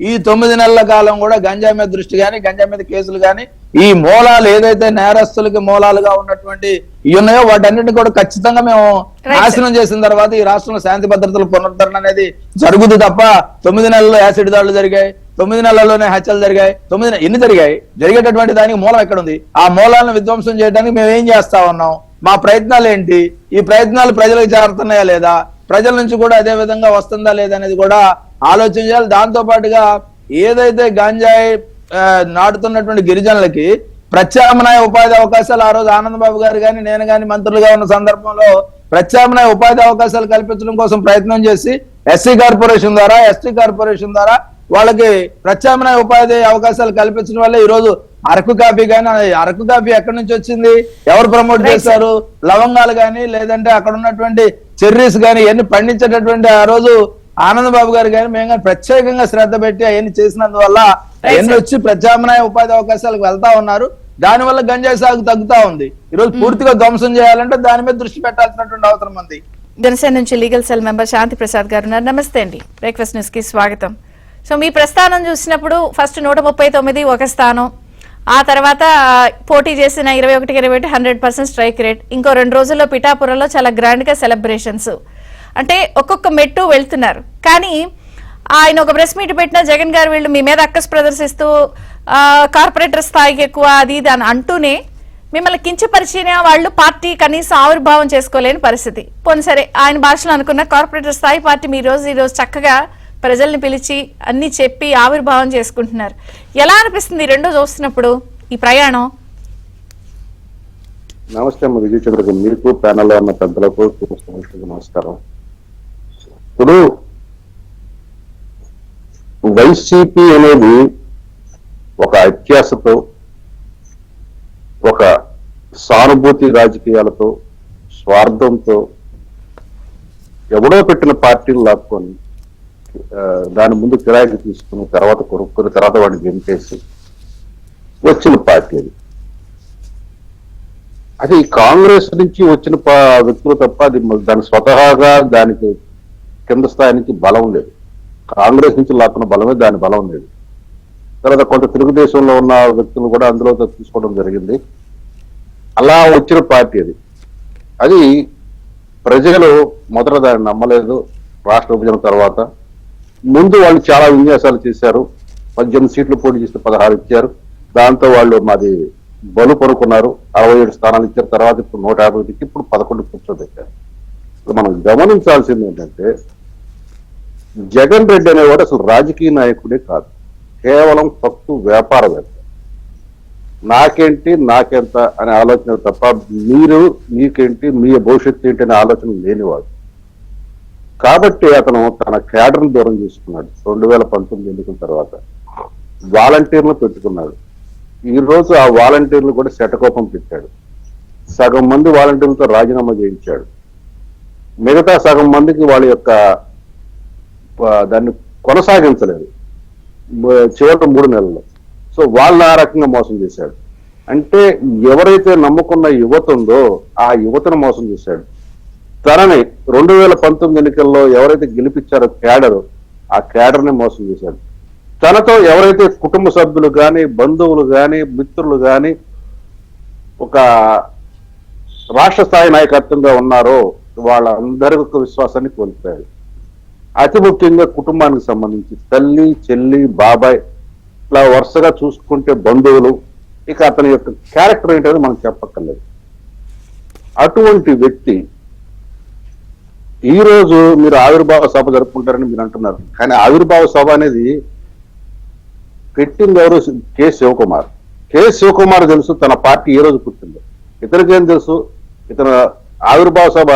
ఈ 9 నెలల కాలం కూడా గంజాయి మీద దృష్టి కానీ గంజాయి మీద కేసులు కానీ ఈ మూలాలు ఏదైతే నేరస్తులకి మూలాలుగా ఉన్నటువంటి ఉన్నాయో వాటన్నిటిని కూడా ఖచ్చితంగా మేము నాశనం చేసిన తర్వాత ఈ రాష్ట్రంలో శాంతి భద్రతల పునరుద్ధరణ అనేది జరుగుతుంది తప్ప 9 నెలల్లో యాసిడ్ దాడులు జరిగాయి, 9 నెలల్లోనే హత్యలు జరిగాయి. ఎన్ని జరిగాయి? జరిగేటటువంటి దానికి మూలం ఎక్కడ ఉంది? ఆ మూలాలను విధ్వంసం చేయడానికి మేము ఏం చేస్తా ఉన్నాం? మా ప్రయత్నాలు ఏంటి? ఈ ప్రయత్నాలు ప్రజలకు చేరుతున్నాయా లేదా, ప్రజల నుంచి కూడా అదే విధంగా వస్తుందా లేదా అనేది కూడా ఆలోచన చేయాలి. దాంతో పాటుగా ఏదైతే గంజాయి నాటుతున్నటువంటి గిరిజనులకి ప్రత్యామ్నాయ ఉపాధి అవకాశాలు ఆ రోజు ఆనందబాబు గారు కానీ నేను కానీ మంత్రులుగా ఉన్న సందర్భంలో ప్రత్యామ్నాయ ఉపాధి అవకాశాలు కల్పించడం కోసం ప్రయత్నం చేసి ఎస్సీ కార్పొరేషన్ ద్వారా, ఎస్టీ కార్పొరేషన్ ద్వారా వాళ్ళకి ప్రత్యామ్నాయ ఉపాధి అవకాశాలు కల్పించడం వల్ల ఈ రోజు అరకు కాఫీ కానీ, అరకు కాఫీ ఎక్కడి నుంచి వచ్చింది, ఎవరు ప్రమోట్ చేశారు? లవంగాలు కానీ లేదంటే అక్కడ ఉన్నటువంటి చెర్రీస్ కానీ ఇవన్నీ పండించేటటువంటి ఆ రోజు ఆనందబాబు గారు కానీ మేము కానీ ప్రత్యేకంగా శ్రద్ధ పెట్టి అవన్నీ చేసినందువల్ల అవన్నీ వచ్చి ప్రత్యామ్నాయ ఉపాధి అవకాశాలకు వెళ్తా ఉన్నారు. దానివల్ల గంజాయి సాగు తగ్గుతా ఉంది. ఈ రోజు పూర్తిగా ధ్వంసం చేయాలంటే దాని మీద దృష్టి పెట్టాల్సినటువంటి అవసరం ఉంది. జనసేన నుంచి లీగల్ సెల్ మెంబర్ శాంతి ప్రసాద్ గారు ఉన్నారు. నమస్తే అండి, బ్రేక్ఫాస్ట్ న్యూస్ కి స్వాగతం. సో మీ ప్రస్థానం చూసినప్పుడు ఫస్ట్ 139 ఒక స్థానం, ఆ తర్వాత పోటీ చేసిన 21 21 100% స్ట్రైక్ రేట్, ఇంకో 2 రోజుల్లో పిఠాపురంలో చాలా గ్రాండ్ గా సెలబ్రేషన్స్, అంటే ఒక్కొక్క మెట్టు వెళ్తున్నారు. కానీ ఆయన ఒక ప్రెస్ మీట్ పెట్టిన జగన్ గారు వీళ్ళు మీ మీద అక్కస్ ప్రదర్శిస్తూ కార్పొరేటర్ స్థాయికి ఎక్కువ అది ఇది అని అంటూనే మిమ్మల్ని కించపరిచిన వాళ్ళు పార్టీ కనీసం ఆవిర్భావం చేసుకోలేని పరిస్థితి. పోనీ సరే ఆయన భాషలో అనుకున్న కార్పొరేటర్ స్థాయి పార్టీ ఈ రోజు చక్కగా ప్రజల్ని పిలిచి అన్ని చెప్పి ఆవిర్భావం చేసుకుంటున్నారు. ఎలా అనిపిస్తుంది రెండో చూస్తున్నప్పుడు ఈ ప్రయాణం? నమస్తే అమ్మ విజయ్ చంద్ర, మీకు ప్యానల్లో ఉన్న పెద్దలకు నమస్కారం. ఇప్పుడు వైసీపీ అనేది ఒక అత్యాశతో, ఒక సానుభూతి రాజకీయాలతో, స్వార్థంతో ఎవడో పెట్టిన పార్టీలు లాక్కొని దాని ముందు కిరాయికి తీసుకుని తర్వాత కొనుక్కుని తర్వాత వాడిని గెంటేసి వచ్చిన పార్టీ అది. అది కాంగ్రెస్ నుంచి వచ్చిన వ్యక్తులు తప్ప అది దాని స్వతహాగా దానికి కింద స్థాయి నుంచి బలం లేదు. కాంగ్రెస్ నుంచి లాక్కున్న బలమే దాని బలం లేదు. తర్వాత కొంత తెలుగుదేశంలో ఉన్న వ్యక్తులు కూడా అందులో తీసుకోవడం జరిగింది. అలా వచ్చిన పార్టీ అది. అది ప్రజలు మొదట దాన్ని నమ్మలేదు. రాష్ట్ర విభజన తర్వాత ముందు వాళ్ళు చాలా విన్యాసాలు చేశారు. 18 సీట్లు పోటీ చేస్తే 16 ఇచ్చారు. దాంతో వాళ్ళు మాది బలు పరుకున్నారు. 67 స్థానాలు ఇచ్చారు. తర్వాత ఇప్పుడు 150 ఇచ్చి ఇప్పుడు 11 కూర్చోబెట్టారు. మనం గమనించాల్సింది ఏంటంటే జగన్ రెడ్డి అనేవాడు అసలు రాజకీయ నాయకుడే కాదు, కేవలం ఫక్తు వ్యాపారవేత్త. నాకేంటి నాకెంత అనే ఆలోచన తప్ప మీరు మీకేంటి మీ భవిష్యత్తు ఏంటి అనే ఆలోచన లేనివాడు. కాబట్టి అతను తన క్యాడర్ను దూరం చేసుకున్నాడు. 2019 ఎన్నికల తర్వాత వాలంటీర్లు పెట్టుకున్నాడు. ఈ రోజు ఆ వాలంటీర్లు కూడా శటకోపం పెట్టాడు. సగం మంది వాలంటీర్లతో రాజీనామా చేయించాడు. మిగతా సగం మందికి వాళ్ళ యొక్క దాన్ని కొనసాగించలేదు చివరి 3 నెలల్లో. సో వాళ్ళని ఆ రకంగా మోసం చేశాడు. అంటే ఎవరైతే నమ్ముకున్న యువత ఉందో ఆ యువతను మోసం చేశాడు. తనని 2019 ఎన్నికల్లో ఎవరైతే గెలిపించారో క్యాడర్, ఆ క్యాడర్ని మోసం చేశాడు. తనతో ఎవరైతే కుటుంబ సభ్యులు కానీ, బంధువులు కానీ, మిత్రులు కానీ ఒక రాష్ట్ర స్థాయి నాయకత్వంగా ఉన్నారో వాళ్ళందరి యొక్క విశ్వాసాన్ని కోల్పోయాడు. అతి ముఖ్యంగా కుటుంబానికి సంబంధించి తల్లి, చెల్లి, బాబాయ్ ఇట్లా వరుసగా చూసుకుంటే బంధువులు, ఇక అతని యొక్క క్యారెక్టర్ ఏంటో మనం చెప్పక్కర్లేదు. అటువంటి వ్యక్తి ఈ రోజు మీరు ఆవిర్భావ సభ జరుపుకుంటారని మీరు అంటున్నారు. కానీ ఆవిర్భావ సభ అనేది పెట్టింది ఎవరు? కె శివకుమార్. కె శివకుమార్ తెలుసు తన పార్టీ ఏ రోజు పుట్టిందో. ఇతనికేం తెలుసు? ఇతను ఆవిర్భావ సభ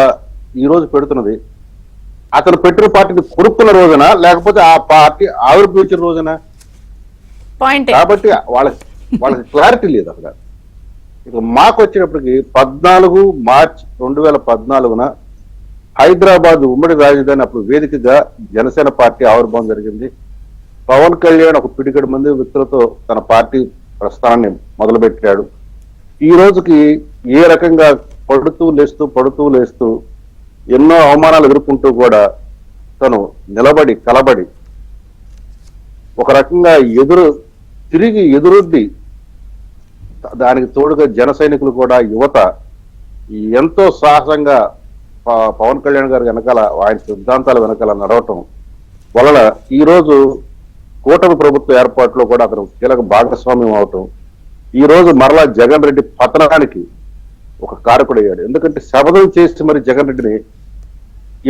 ఈ రోజు పెడుతున్నది అతను పెట్టిన పార్టీని కొనుక్కున్న రోజున, లేకపోతే ఆ పార్టీ ఆవిర్భవించిన రోజున? కాబట్టి వాళ్ళకి క్లారిటీ లేదు అక్కడ. ఇక మాకు వచ్చేటప్పటికి 14 మార్చి 2014 హైదరాబాద్ ఉమ్మడి రాజధాని అప్పుడు వేదికగా జనసేన పార్టీ ఆవిర్భావం జరిగింది. పవన్ కళ్యాణ్ ఒక పిడికడి మంది వ్యక్తులతో తన పార్టీ ప్రస్థానాన్ని మొదలుపెట్టాడు. ఈ రోజుకి ఏ రకంగా పడుతూ లేస్తూ ఎన్నో అవమానాలు ఎదుర్కొంటూ కూడా తను నిలబడి కలబడి ఒక రకంగా తిరిగి ఎదురొడ్డి దానికి తోడుగా జన సైనికులు కూడా యువత ఎంతో సాహసంగా పవన్ కళ్యాణ్ గారి వెనకాల, ఆయన సిద్ధాంతాల వెనకాల నడవటం వలన ఈరోజు కూటమి ప్రభుత్వ ఏర్పాటులో కూడా అతను కీలక భాగస్వామ్యం అవటం ఈ రోజు మరలా జగన్ రెడ్డి పతనానికి ఒక కారకుడయ్యాడు. ఎందుకంటే శపథం చేసి మరి జగన్ రెడ్డిని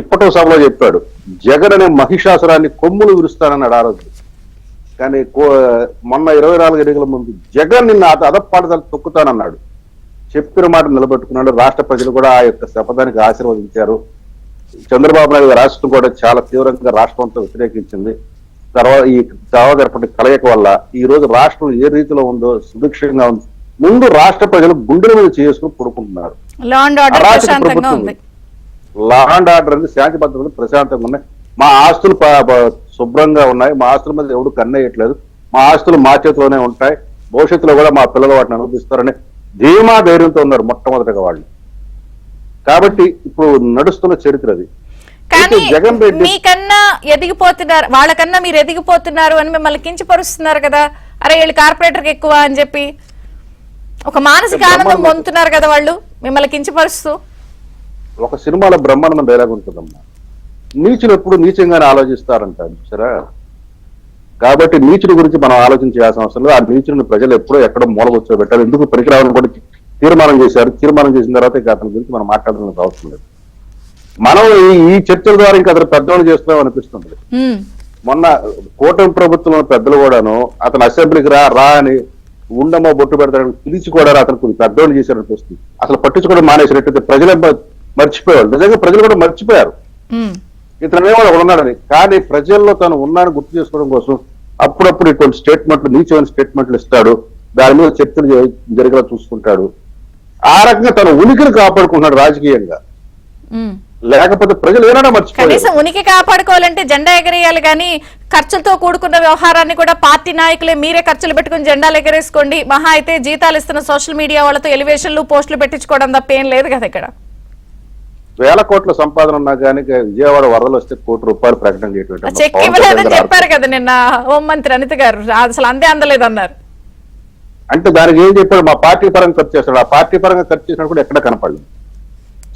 ఇప్పటో సభలో చెప్పాడు, జగన్ అనే మహిషాసురాన్ని కొమ్ములు విరుస్తానన్నాడు ఆ రోజు. కానీ మొన్న 24 ఎన్నికల ముందు జగన్ నిన్న అదపాటలు తొక్కుతానన్నాడు. చెప్పిన మాట నిలబెట్టుకున్నాడు. రాష్ట్ర ప్రజలు కూడా ఆ యొక్క శపథానికి ఆశీర్వదించారు. చంద్రబాబు నాయుడు గారి రాష్ట్రం కూడా చాలా తీవ్రంగా రాష్ట్రం అంతా వ్యతిరేకించింది. తర్వాత ఏర్పడిన కలయిక వల్ల ఈ రోజు రాష్ట్రం ఏ రీతిలో ఉందో సుభిక్షంగా ఉంది. ముందు రాష్ట్ర ప్రజలు గుండెల మీద చేసుకుని పడుకుంటున్నారు. లా అండ్ ఆర్డర్ అనేది శాంతి భద్రతలు ప్రశాంతంగా ఉన్నాయి. మా ఆస్తులు శుభ్రంగా ఉన్నాయి. మా ఆస్తుల మీద ఎవడు కన్నేయట్లేదు. మా ఆస్తులు మా చేతిలోనే ఉంటాయి. భవిష్యత్తులో కూడా మా పిల్లలు వాటిని అనుభవిస్తారని ధీమా ధైర్యంతో ఉన్నారు మొట్టమొదటిగా వాళ్ళు. కాబట్టి ఇప్పుడు నడుస్తున్న చరిత్ర అది. కానీ జగన్ రెడ్డి మీకన్నా ఎదిగిపోతున్నారు, వాళ్ళకన్నా మీరు ఎదిగిపోతున్నారు అని మిమ్మల్ని కించపరుస్తున్నారు కదా. అరే వీళ్ళు కార్పొరేటర్కి ఎక్కువ అని చెప్పి ఒక మానసిక ఆనందం పొందుతున్నారు కదా వాళ్ళు మిమ్మల్ని కించపరుస్తూ. ఒక సినిమాలో బ్రహ్మానందం డైలాగ్ ఉంటుందమ్మా, నీచులు ఎప్పుడు నీచంగానే ఆలోచిస్తారంటారు సరే. కాబట్టి నీచుడి గురించి మనం ఆలోచించాల్సిన అవసరం లేదు. ఆ నీచుడిని ప్రజలు ఎప్పుడో ఎక్కడో మూలగొచ్చోబెట్టారు. ఎందుకు పనికిరావని కూడా తీర్మానం చేశారు. తీర్మానం చేసిన తర్వాత ఇంకా అతని గురించి మనం మాట్లాడాల్సిన అవసరం లేదు. మనం ఈ చర్చల ద్వారా ఇంకా అతను పెద్దవాళ్ళు చేస్తున్నాం అనిపిస్తుంది. మొన్న కూటమి ప్రభుత్వంలో పెద్దలు కూడాను అతను అసెంబ్లీకి రా అని ఉండమ్మా బొట్టు పెడతాడని పిలిచి కూడా అతను కొన్ని పెద్దవాళ్ళు చేశారనిపిస్తుంది. అసలు పట్టించుకోవడం మానేసినట్టయితే ప్రజలే మర్చిపోయారు. నిజంగా ప్రజలు కూడా మర్చిపోయారు ఇతనే వాడు ఉన్నాడని. కానీ ప్రజల్లో తను ఉన్నాడని గుర్తు చేసుకోవడం కోసం అప్పుడప్పుడు ఇటువంటి స్టేట్మెంట్లు, నీచమైన స్టేట్మెంట్లు ఇస్తాడు. దాని మీద చర్చలు జరిగేలా చూసుకుంటాడు. ఆ రకంగా తన ఉనికిని కాపాడుకుంటున్నాడు రాజకీయంగా. లేకపోతే ప్రజలు ఏమైనా మర్చిపోయారు. కనీసం ఉనికి కాపాడుకోవాలంటే జెండా ఎగరేయాలి, కానీ ఖర్చులతో కూడుకున్న వ్యవహారాన్ని కూడా పార్టీ నాయకులే మీరే ఖర్చులు పెట్టుకుని జెండాలు ఎగరేసుకోండి. మహా అయితే జీతాలు ఇస్తున్న సోషల్ మీడియా వాళ్ళతో ఎలివేషన్లు పోస్టులు పెట్టించుకోవడం తప్ప ఏం లేదు కదా ఇక్కడ. 1000 కోట్ల సంపాదన ఉన్నా కానీ విజయవాడ వరదలు వస్తే ₹1 కోటి ప్రకటన చేయటం చెక్ ఇవ్వలేదని చెప్పారు కదా నిన్న హోంమంత్రి అనిత గారు. అసలు అందే అందలేదు అన్నారు. అంటే దానికి ఏం చెప్పాడు, మా పార్టీ పరంగా ఖర్చు చేస్తాడు. ఆ పార్టీ పరంగా ఖర్చు చేసినప్పుడు కూడా ఎక్కడ కనపడలేదు.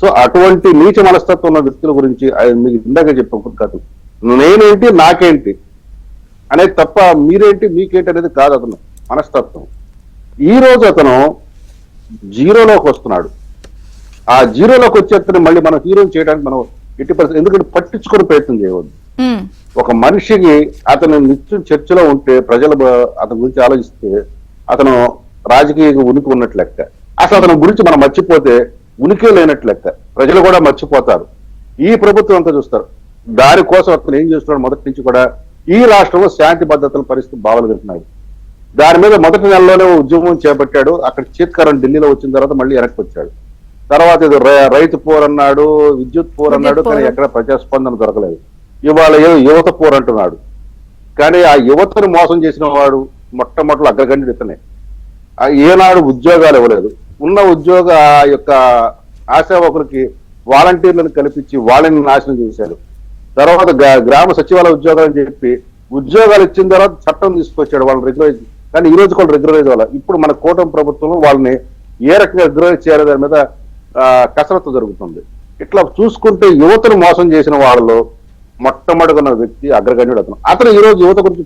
సో అటువంటి నీచ మనస్తత్వం ఉన్న వ్యక్తుల గురించి మీకు ఇందాక చెప్పినప్పుడు కాదు, నేనేంటి నాకేంటి అనేది తప్ప మీరేంటి మీకేంటి అనేది కాదు అతను మనస్తత్వం. ఈ రోజు అతను జీరోలోకి వస్తున్నాడు. ఆ జీరోలోకి వచ్చేస్తేనే మళ్ళీ మనం హీరోని చేయడానికి మనం ఎట్టి పరిస్థితి, ఎందుకంటే పట్టించుకునే ప్రయత్నం చేయవద్దు. ఒక మనిషికి అతను నిత్యం చర్చలో ఉంటే ప్రజలు అతని గురించి ఆలోచిస్తే అతను రాజకీయ ఉనికి ఉన్నట్లు లెక్క. అసలు అతని గురించి మనం మర్చిపోతే ఉనికే లేనట్లు లెక్క. ప్రజలు కూడా మర్చిపోతారు. ఈ ప్రభుత్వం అంతా చూస్తారు. దానికోసం అతను ఏం చేస్తున్నాడు, మొదటి నుంచి కూడా ఈ రాష్ట్రంలో శాంతి భద్రతల పరిస్థితి బాగలుగుతున్నాయి. దాని మీద మొదటి నెలలోనే ఉద్యమం చేపట్టాడు. అక్కడ చీత్కారం ఢిల్లీలో వచ్చిన తర్వాత మళ్ళీ వెనక్కి వచ్చాడు. తర్వాత ఇది రైతు పోర్ అన్నాడు, విద్యుత్ పోర్ అన్నాడు, కానీ ఎక్కడ ప్రజాస్పందన దొరకలేదు. ఇవాళ ఏదో యువత పోర్ అంటున్నాడు. కానీ ఆ యువతను మోసం చేసిన వాడు మొట్టమొదటి అగ్రగణ్యుడు ఇతనే. ఏనాడు ఉద్యోగాలు ఇవ్వలేదు. ఉన్న ఉద్యోగ యొక్క ఆశావకులకి వాలంటీర్లను కల్పించి వాళ్ళని నాశనం చేశాడు. తర్వాత గ్రామ సచివాలయ ఉద్యోగాలు అని చెప్పి ఉద్యోగాలు ఇచ్చిన తర్వాత చట్టం తీసుకొచ్చాడు వాళ్ళని రెగ్యులైజ్. కానీ ఈ రోజు కూడా రెగ్యులైజ్ అవ్వాలి. ఇప్పుడు మన కూటమి ప్రభుత్వం వాళ్ళని ఏ రకంగా రెగ్యులైజ్ చేయాలి దాని మీద కసరత్తు జరుగుతుంది. ఇట్లా చూసుకుంటే యువతను మోసం చేసిన వాళ్ళలో మొట్టమొదటిగా వ్యక్తి అగ్రగణ్యుడు అతను. అతను ఈ రోజు యువత గురించి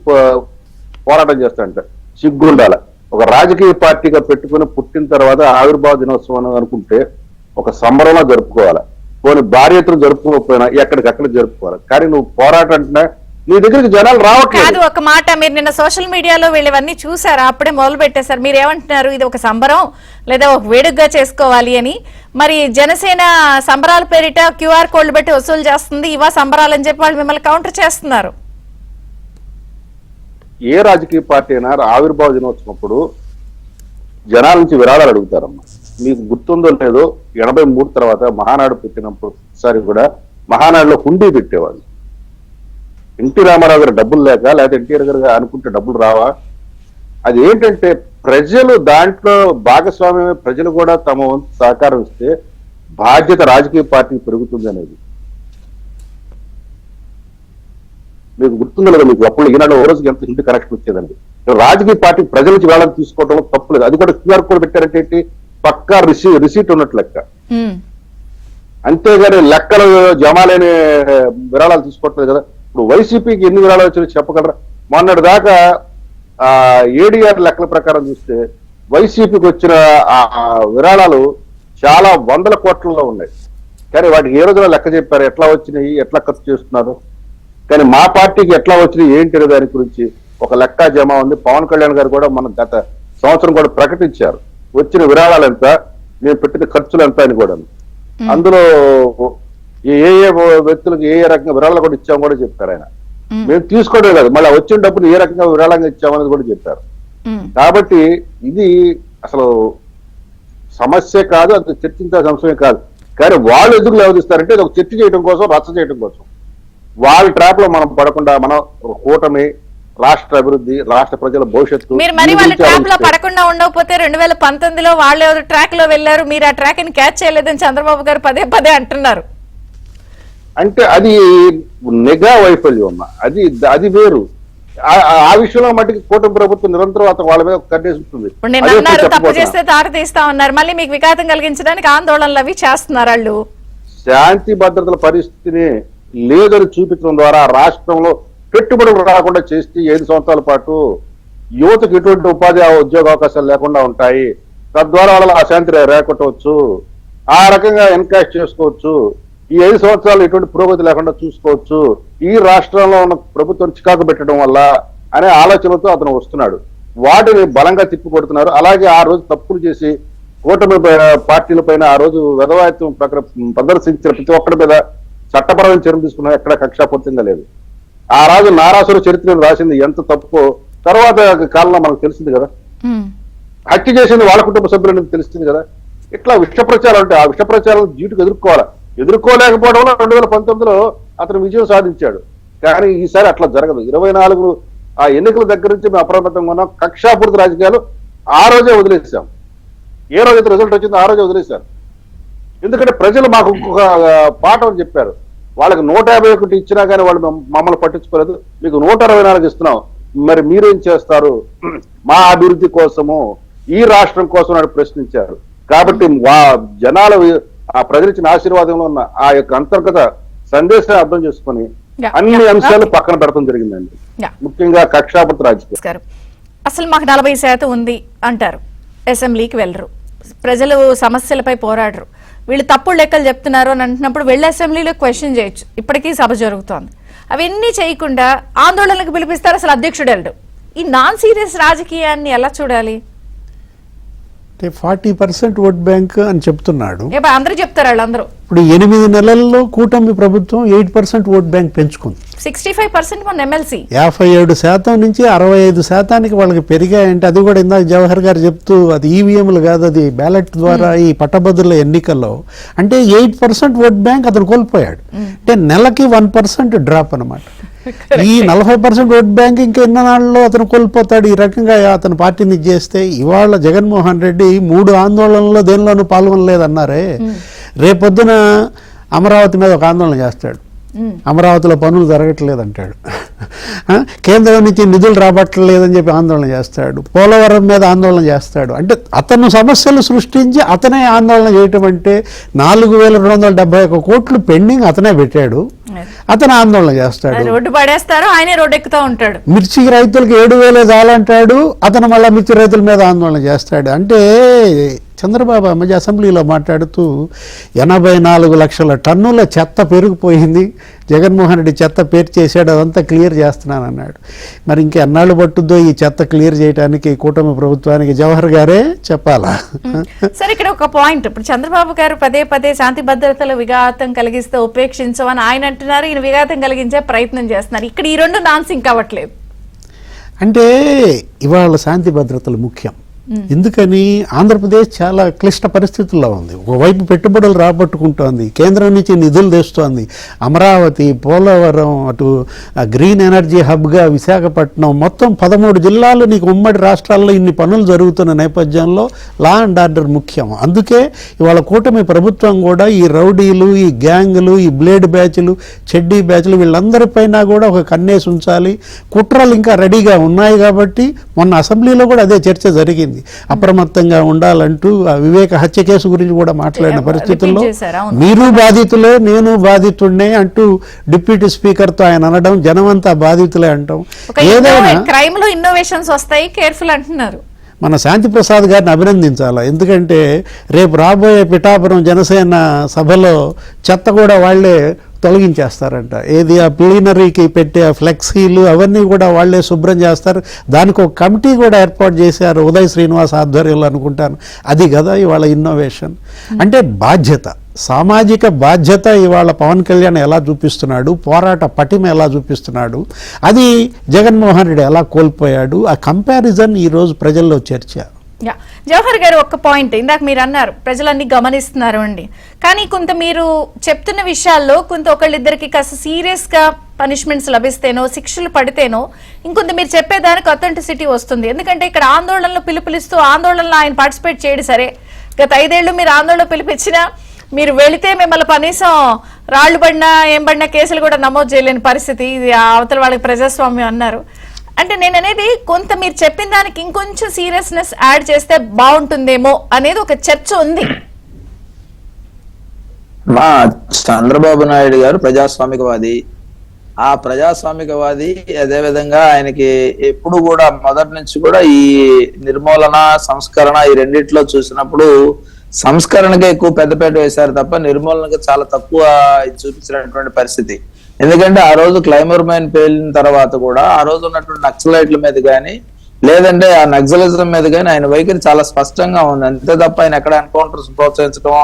పోరాటం చేస్తాడంట. సిగ్గుండాల. ఒక రాజకీయ పార్టీగా పెట్టుకుని పుట్టిన తర్వాత ఆవిర్భావ దినోత్సవం అనుకుంటే ఒక సంబరంలో జరుపుకోవాలి. పోనీ భార్యతను జరుపుకోకపోయినా ఎక్కడికక్కడ జరుపుకోవాలి. కానీ నువ్వు పోరాటం అంటే నీ దగ్గరికి జనాలు రావట్లేదు. ఒక మాట, మీరు నిన్న సోషల్ మీడియాలో వీళ్ళవన్నీ చూసారా? అప్పుడే మొదలు పెట్టేశారు. మీరు ఏమంటున్నారు, ఇది ఒక సంబరం లేదా ఒక వేడుకగా చేసుకోవాలి అని. మరి జనసేన సంబరాల పేరిట QR కోడ్లు పెట్టి వసూలు చేస్తుంది, ఇవా సంబరాలు అని చెప్పి వాళ్ళు మిమ్మల్ని కౌంటర్ చేస్తున్నారు. ఏ రాజకీయ పార్టీ అయినా ఆవిర్భావ దినోత్సవం అప్పుడు జనాల నుంచి విరాళాలు అడుగుతారమ్మా. మీకు గుర్తుందో లేదో 83 తర్వాత మహానాడు పెట్టినప్పుడు ఒకసారి కూడా మహానాడులో హుండీ పెట్టేవాళ్ళు. ఎన్టీ రామారావు గారు డబ్బులు లేక, లేకపోతే ఎన్టీఆర్ గారు అనుకుంటే డబ్బులు రావా? అది ఏంటంటే ప్రజలు దాంట్లో భాగస్వామ్యమే. ప్రజలు కూడా తమ సహకారం ఇస్తే బాధ్యత రాజకీయ పార్టీకి పెరుగుతుంది అనేది మీకు గుర్తుందో లేదా? మీకు అప్పుడు ఈనాడు ఓ రోజుకి ఎంత ఇంటి కనెక్షన్ వచ్చేదండి. రాజకీయ పార్టీ ప్రజల నుంచి వేళను తీసుకోవడంలో తప్పులేదు. అది కూడా QR కోడ్ పెట్టారంటే పక్కా రిసీట్ ఉన్నట్లు లెక్క. అంతేగాని లెక్కలు జమాలేని విరాళాలు తీసుకోవట్లేదు కదా. ఇప్పుడు వైసీపీకి ఎన్ని విరాళాలు వచ్చాయో చెప్పగలరా? మొన్నటి దాకా ఏడీఆర్ లెక్కల ప్రకారం చూస్తే వైసీపీకి వచ్చిన విరాళాలు చాలా వందల కోట్లలో ఉన్నాయి. కానీ వాటికి ఏ రోజున లెక్క చెప్పారు, ఎట్లా వచ్చినాయి, ఎట్లా ఖర్చు చేస్తున్నారు. కానీ మా పార్టీకి ఎట్లా వచ్చినాయి ఏంటి దాని గురించి ఒక లెక్క జమ ఉంది. పవన్ కళ్యాణ్ గారు కూడా మన గత సంవత్సరం కూడా ప్రకటించారు వచ్చిన విరాళాలు ఎంత, మేము పెట్టిన ఖర్చులు ఎంత అని కూడా. అందులో ఏ ఏ వ్యక్తులకు ఏ రకంగా విరాళాలు కూడా ఇచ్చామో కూడా చెప్పారు ఆయన. మేము తీసుకోవడం కాదు, మళ్ళీ వచ్చిన డబ్బులు ఏ రకంగా విరాళంగా ఇచ్చామనేది కూడా చెప్పారు. కాబట్టి ఇది అసలు సమస్య కాదు, అది చర్చించాల్సిన అంశమే కాదు. కానీ వాళ్ళు ఎందుకు లేవదీస్తారంటే ఇది ఒక చర్చ చేయడం కోసం, రచ్చ చేయడం కోసం. వాళ్ళ ట్రాప్ లో మనం పడకుండా మనం కూటమి, రాష్ట్ర అభివృద్ధి, రాష్ట్ర ప్రజల భవిష్యత్తు. మీరు మరి వాళ్ళ ట్రాప్ లో పడకుండా ఉండకపోతే 2019లో వాళ్ళు ఎవరు ట్రాక్ లో వెళ్లారు, మీరు ఆ ట్రాక్ ని క్యాచ్ చేయలేదని చంద్రబాబు గారు పదే పదే అంటున్నారు. అంటే అది నిఘా వైఫల్యం అమ్మా, అది వేరు. ఆ విషయంలో మటుకు కూటమి ప్రభుత్వం నిరంతరం వాళ్ళ మీద కట్టేస్తుంది. తప్పు చేస్తే తాట తీస్తా ఉన్నారు, మళ్ళీ మీకు విఘాతం కలిగించడానికి ఆందోళనలు అవి చేస్తున్నారు. వాళ్ళు శాంతి భద్రతల పరిస్థితిని లేదని చూపించడం ద్వారా రాష్ట్రంలో పెట్టుబడులు రాకుండా చేస్తే 5 సంవత్సరాల పాటు యువతకు ఎటువంటి ఉపాధి ఉద్యోగ అవకాశాలు లేకుండా ఉంటాయి. తద్వారా వాళ్ళ అశాంతి రేకొట్టవచ్చు, ఆ రకంగా ఎన్కాష్ చేసుకోవచ్చు. ఈ 5 సంవత్సరాలు ఎటువంటి పురోగతి లేకుండా చూసుకోవచ్చు. ఈ రాష్ట్రంలో ఉన్న ప్రభుత్వం చికాకు పెట్టడం వల్ల అనే ఆలోచనతో అతను వస్తున్నాడు. వాటిని బలంగా తిప్పికొడుతున్నారు. అలాగే ఆ రోజు తప్పులు చేసి కూటమి పార్టీల పైన ఆ రోజు వెధవాయత్వం ప్రదర్శించిన ప్రతి ఒక్కరి మీద చట్టపరమైన చర్యలు తీసుకున్నారు. ఎక్కడ కక్షాపూర్తంగా లేదు. ఆ రాజు నారాసుర చరిత్రను రాసింది ఎంత తప్పు తర్వాత కాలంలో మనకు తెలిసింది కదా. హత్య చేసింది వాళ్ళ కుటుంబ సభ్యులని తెలిసింది కదా. ఇట్లా విష ప్రచారం అంటే ఆ విష ప్రచారం జీటుకు ఎదుర్కోలేకపోవడంలో 2019లో అతను విజయం సాధించాడు. కానీ ఈసారి అట్లా జరగదు. 24 ఆ ఎన్నికల దగ్గర నుంచి మేము అప్రమత్తంగా ఉన్నాం. కక్షాపూరిత రాజకీయాలు ఆ రోజే వదిలేసాం. ఏ రోజైతే రిజల్ట్ వచ్చిందో ఆ రోజే వదిలేశారు. ఎందుకంటే ప్రజలు మాకు ఇంకొక పాఠం చెప్పారు. వాళ్ళకి 151 ఇచ్చినా కానీ వాళ్ళు మమ్మల్ని పట్టించుకోలేదు. మీకు 164 ఇస్తున్నాం, మరి మీరేం చేస్తారు మా అభివృద్ధి కోసము, ఈ రాష్ట్రం కోసం అని ప్రశ్నించారు. కాబట్టి జనాలు ఆ ప్రజలిచ్చిన ఆశీర్వాదంలో ఉన్న ఆ యొక్క అంతర్గత సందేశాన్ని అర్థం చేసుకుని అన్ని అంశాలు పక్కన పెడతాం జరిగిందండి. ముఖ్యంగా కక్షాపూరిత రాజకీయం. అసలు మాకు 40% ఉంది అంటారు, అసెంబ్లీకి వెళ్ళరు, ప్రజలు సమస్యలపై పోరాడరు, వీళ్ళు తప్పుడు లెక్కలు చెప్తున్నారు అని అంటున్నప్పుడు వెళ్ళి అసెంబ్లీలో క్వశ్చన్ చేయొచ్చు. ఇప్పటికీ సభ జరుగుతోంది. అవన్నీ చేయకుండా ఆందోళనకు పిలిపిస్తారు, అసలు అధ్యక్షుడు వెళ్ళడు. ఈ నాన్ సీరియస్ రాజకీయాన్ని ఎలా చూడాలి? 40% ఓట్ బ్యాంక్ అని చెప్తున్నాడు. అందరూ చెప్తారు వాళ్ళందరూ. ఇప్పుడు 8 నెలల్లో కూటమి ప్రభుత్వం 8% ఓట్ బ్యాంక్ పెంచుకుంది. 65% మన ఎమ్మెల్సీ 57% నుంచి 65% వాళ్ళకి పెరిగాయంటే అది కూడా ఇందాక జవహర్ గారు చెప్తూ అది ఈవీఎంలు కాదు, అది బ్యాలెట్ ద్వారా ఈ పట్టభద్రుల ఎన్నికల్లో అంటే 8% ఓట్ బ్యాంక్ అతను కోల్పోయాడు. అంటే నెలకి 1% డ్రాప్ అనమాట. ఈ 40% ఓట్ బ్యాంక్ ఇంకా ఎన్ననాళ్ళలో అతను కోల్పోతాడు. ఈ రకంగా అతను పార్టీని చేస్తే ఇవాళ జగన్మోహన్ రెడ్డి 3 ఆందోళనలో దేనిలోనూ పాల్గొనలేదన్నారే, రేపొద్దున అమరావతి మీద ఒక ఆందోళన చేస్తాడు. అమరావతిలో పనులు జరగట్లేదు అంటాడు, కేంద్రం నుంచి నిధులు రాబట్టలేదని చెప్పి ఆందోళన చేస్తాడు, పోలవరం మీద ఆందోళన చేస్తాడు. అంటే అతను సమస్యలు సృష్టించి అతనే ఆందోళన చేయటం అంటే 4,271 కోట్లు పెండింగ్ అతనే పెట్టాడు, అతను ఆందోళన చేస్తాడు. రోడ్డు పడేస్తారు, ఆయనే రోడ్డు ఎక్కుతూ ఉంటాడు. మిర్చి రైతులకు 7,000 చాలంటాడు, అతను మళ్ళీ మిర్చి రైతుల మీద ఆందోళన చేస్తాడు. అంటే చంద్రబాబు మధ్య అసెంబ్లీలో మాట్లాడుతూ 84 లక్షల టన్నుల చెత్త పెరిగిపోయింది, జగన్మోహన్ రెడ్డి చెత్త పేర్చేసాడు, అదంతా క్లియర్ చేస్తున్నాను అన్నాడు. మరి ఇంకెన్నాళ్ళు పట్టుద్దో ఈ చెత్త క్లియర్ చేయడానికి కూటమి ప్రభుత్వానికి? జవహర్ గారే చెప్పాలా? సరే, ఇక్కడ ఒక పాయింట్. ఇప్పుడు చంద్రబాబు గారు పదే శాంతి భద్రతలు విఘాతం కలిగిస్తే ఉపేక్షించమని ఆయన అంటున్నారు, ఈయన విఘాతం కలిగించే ప్రయత్నం చేస్తున్నారు. ఇక్కడ ఈ రెండు నాన్ సింక్ అవ్వట్లేదు. అంటే ఇవాళ శాంతి భద్రతలు ముఖ్యం. ఎందుకని ఆంధ్రప్రదేశ్ చాలా క్లిష్ట పరిస్థితుల్లో ఉంది. ఒకవైపు పెట్టుబడులు రాబట్టుకుంటోంది, కేంద్రం నుంచి నిధులు తెస్తోంది, అమరావతి, పోలవరం, అటు గ్రీన్ ఎనర్జీ హబ్గా విశాఖపట్నం, మొత్తం 13 జిల్లాలు నీకు ఉమ్మడి రాష్ట్రాల్లో ఇన్ని పనులు జరుగుతున్న నేపథ్యంలో లా అండ్ ఆర్డర్ ముఖ్యం. అందుకే ఇవాళ కూటమి ప్రభుత్వం కూడా ఈ రౌడీలు, ఈ గ్యాంగులు, ఈ బ్లేడ్ బ్యాచ్లు, చెడ్డీ బ్యాచ్లు వీళ్ళందరిపైన కూడా ఒక కన్నేసి ఉంచాలి. కుట్రలు ఇంకా రెడీగా ఉన్నాయి కాబట్టి మొన్న అసెంబ్లీలో కూడా అదే చర్చ జరిగింది. అయిపోయింది. అప్రమత్తంగా ఉండాలంటూ ఆ వివేక హత్య కేసు గురించి కూడా మాట్లాడిన పరిస్థితుల్లో మీరు బాధితులే నేను బాధితుడినే అంటూ డిప్యూటీ స్పీకర్తో ఆయన అనడం, జనమంతా బాధితులే అంటాం. ఏదైనా క్రైమ్ లో ఇన్నోవేషన్స్ వస్తాయి, కేర్ఫుల్ అంటున్నారు. మన శాంతి ప్రసాద్ గారిని అభినందించాలి. ఎందుకంటే రేపు రాబోయే పిఠాపురం జనసేన సభలో చెత్త కూడా వాళ్ళే తొలగించేస్తారంట. ఏది ఆ ప్లీనరీకి పెట్టే ఆ ఫ్లెక్సీలు అవన్నీ కూడా వాళ్ళే శుభ్రం చేస్తారు. దానికి ఒక కమిటీ కూడా ఏర్పాటు చేశారు ఉదయ్ శ్రీనివాస్ ఆధ్వర్యంలో అనుకుంటాను. అది కదా ఇవాళ ఇన్నోవేషన్ అంటే. బాధ్యత, సామాజిక బాధ్యత ఇవాళ పవన్ కళ్యాణ్ ఎలా చూపిస్తున్నాడు, పోరాట పటిమ ఎలా చూపిస్తున్నాడు, అది జగన్మోహన్ రెడ్డి ఎలా కోల్పోయాడు, ఆ కంపారిజన్ ఈరోజు ప్రజల్లో చర్చ. జవహర్ గారు ఒక్క పాయింట్ ఇందాక మీరు అన్నారు ప్రజలన్నీ గమనిస్తున్నారు అండి, కానీ కొంత మీరు చెప్తున్న విషయాల్లో కొంత ఒకళ్ళిద్దరికి కాస్త సీరియస్ గా పనిష్మెంట్స్ లభిస్తేనో శిక్షలు పడితేనో ఇంకొంత మీరు చెప్పేదానికి అథెంటిసిటీ వస్తుంది. ఎందుకంటే ఇక్కడ ఆందోళనలో పిలుపునిస్తూ ఆందోళనలో ఆయన పార్టిసిపేట్ చేయడు సరే, గత 5 ఏళ్లు మీరు ఆందోళన పిలిపించినా మీరు వెళితే మిమ్మల్ని కనీసం రాళ్లు పడినా ఏం పడినా కేసులు కూడా నమోదు చేయలేని పరిస్థితి. ఇది అవతల వాళ్ళకి ప్రజాస్వామ్యం అన్నారు. అంటే నేను అనేది కొంత మీరు చెప్పిన దానికి ఇంకొంచెం సీరియస్నెస్ యాడ్ చేస్తే బాగుంటుందేమో అనేది ఒక చర్చ ఉంది. మా చంద్రబాబు నాయుడు గారు ప్రజాస్వామికవాది. ఆ ప్రజాస్వామికవాది అదే విధంగా ఆయనకి ఎప్పుడు కూడా మొదటి నుంచి కూడా ఈ నిర్మూలన సంస్కరణ ఈ రెండిట్లో చూసినప్పుడు సంస్కరణకే ఎక్కువ పెద్దపేట వేశారు తప్ప నిర్మూలనకి చాలా తక్కువ చూపించినటువంటి పరిస్థితి. ఎందుకంటే ఆ రోజు క్లైమర్ మైన్ పేలిన తర్వాత కూడా ఆ రోజు ఉన్నటువంటి నక్సలైట్ల మీద కానీ లేదంటే ఆ నక్సలిజం మీద కానీ ఆయన వైఖరి చాలా స్పష్టంగా ఉంది. అంతే తప్ప ఆయన ఎక్కడ ఎన్కౌంటర్స్ ప్రోత్సహించడం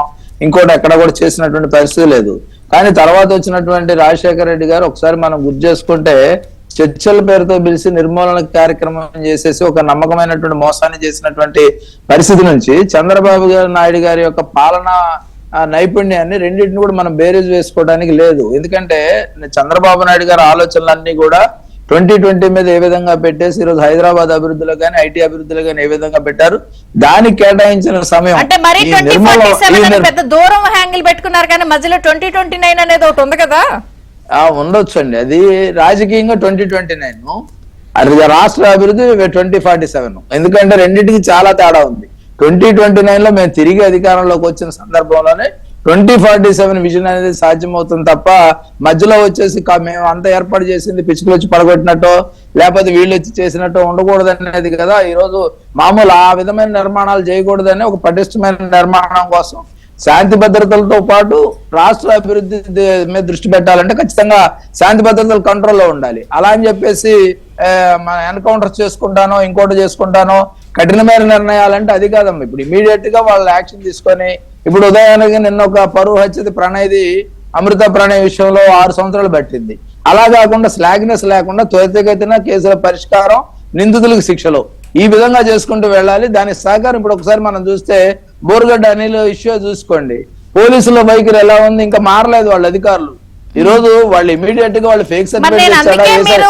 ఇంకోటి ఎక్కడ కూడా చేసినటువంటి పరిస్థితి లేదు. కానీ తర్వాత వచ్చినటువంటి రాజశేఖర రెడ్డి గారు ఒకసారి మనం గుర్తు చేసుకుంటే చర్చల పేరుతో పిలిచి నిర్మూలన కార్యక్రమం చేసేసి ఒక నమ్మకమైనటువంటి మోసాన్ని చేసినటువంటి పరిస్థితి నుంచి చంద్రబాబు నాయుడు గారి యొక్క పాలన నైపుణ్యాన్ని రెండింటిని కూడా మనం బేరీజ్ వేసుకోవడానికి లేదు. ఎందుకంటే చంద్రబాబు నాయుడు గారి ఆలోచనలన్నీ కూడా 2020 మీద ఏ విధంగా పెట్టేసి ఈరోజు హైదరాబాద్ అభివృద్ధిలో కానీ ఐటీ అభివృద్ధిలో కానీ ఏ విధంగా పెట్టారు, దానికి కేటాయించిన సమయం అంటే మరి 2047 పెద్ద దూరం హ్యాంగిల్ పెట్టుకున్నారు కానీ మధ్యలో 2029 అనేది ఒకటి ఉంది కదా. ఉండొచ్చు అండి, అది రాజకీయంగా 2029, అది రాష్ట్ర అభివృద్ధి 2047. ఎందుకంటే రెండింటికి చాలా తేడా ఉంది. 2029 లో మేము తిరిగి అధికారంలోకి వచ్చిన సందర్భంలోనే 2047 విజన్ అనేది సాధ్యమవుతుంది తప్ప మధ్యలో వచ్చేసి మేము అంతా ఏర్పాటు చేసింది పిచ్చుకలు వచ్చి పడగొట్టినట్టు లేకపోతే వీళ్ళు వచ్చి చేసినట్టు ఉండకూడదు అనేది కదా. ఈ రోజు మామూలు ఆ విధమైన నిర్మాణాలు చేయకూడదని ఒక పటిష్టమైన నిర్మాణం కోసం శాంతి భద్రతలతో పాటు రాష్ట్ర అభివృద్ధి మీద దృష్టి పెట్టాలంటే ఖచ్చితంగా శాంతి భద్రతలు కంట్రోల్లో ఉండాలి. అలా అని చెప్పేసి మన ఎన్కౌంటర్ చేసుకుంటానో ఇంకోటి చేసుకుంటానో కఠినమైన నిర్ణయాలంటే అది కాదమ్మా. ఇప్పుడు ఇమీడియట్ గా వాళ్ళు యాక్షన్ తీసుకొని ఇప్పుడు ఉదయానికి నిన్న ఒక పరువు హత్య ప్రణయ్ది అమృత ప్రణయ్ విషయంలో 6 సంవత్సరాలు పట్టింది. అలా కాకుండా స్లాగ్నెస్ లేకుండా త్వరితగతిన కేసుల పరిష్కారం, నిందితులకు శిక్షలు ఈ విధంగా చేసుకుంటూ వెళ్ళాలి. దానికి సహకారం ఇప్పుడు ఒకసారి మనం చూస్తే బోరుగడ్డ అనిల్ ఇష్యూ చూసుకోండి, పోలీసుల వైఖరి ఎలా ఉంది, ఇంకా మారలేదు వాళ్ళ అధికారులు. ఈ రోజు వాళ్ళు ఇమీడియట్ గా వాళ్ళు ఫేక్ సర్టిఫికేట్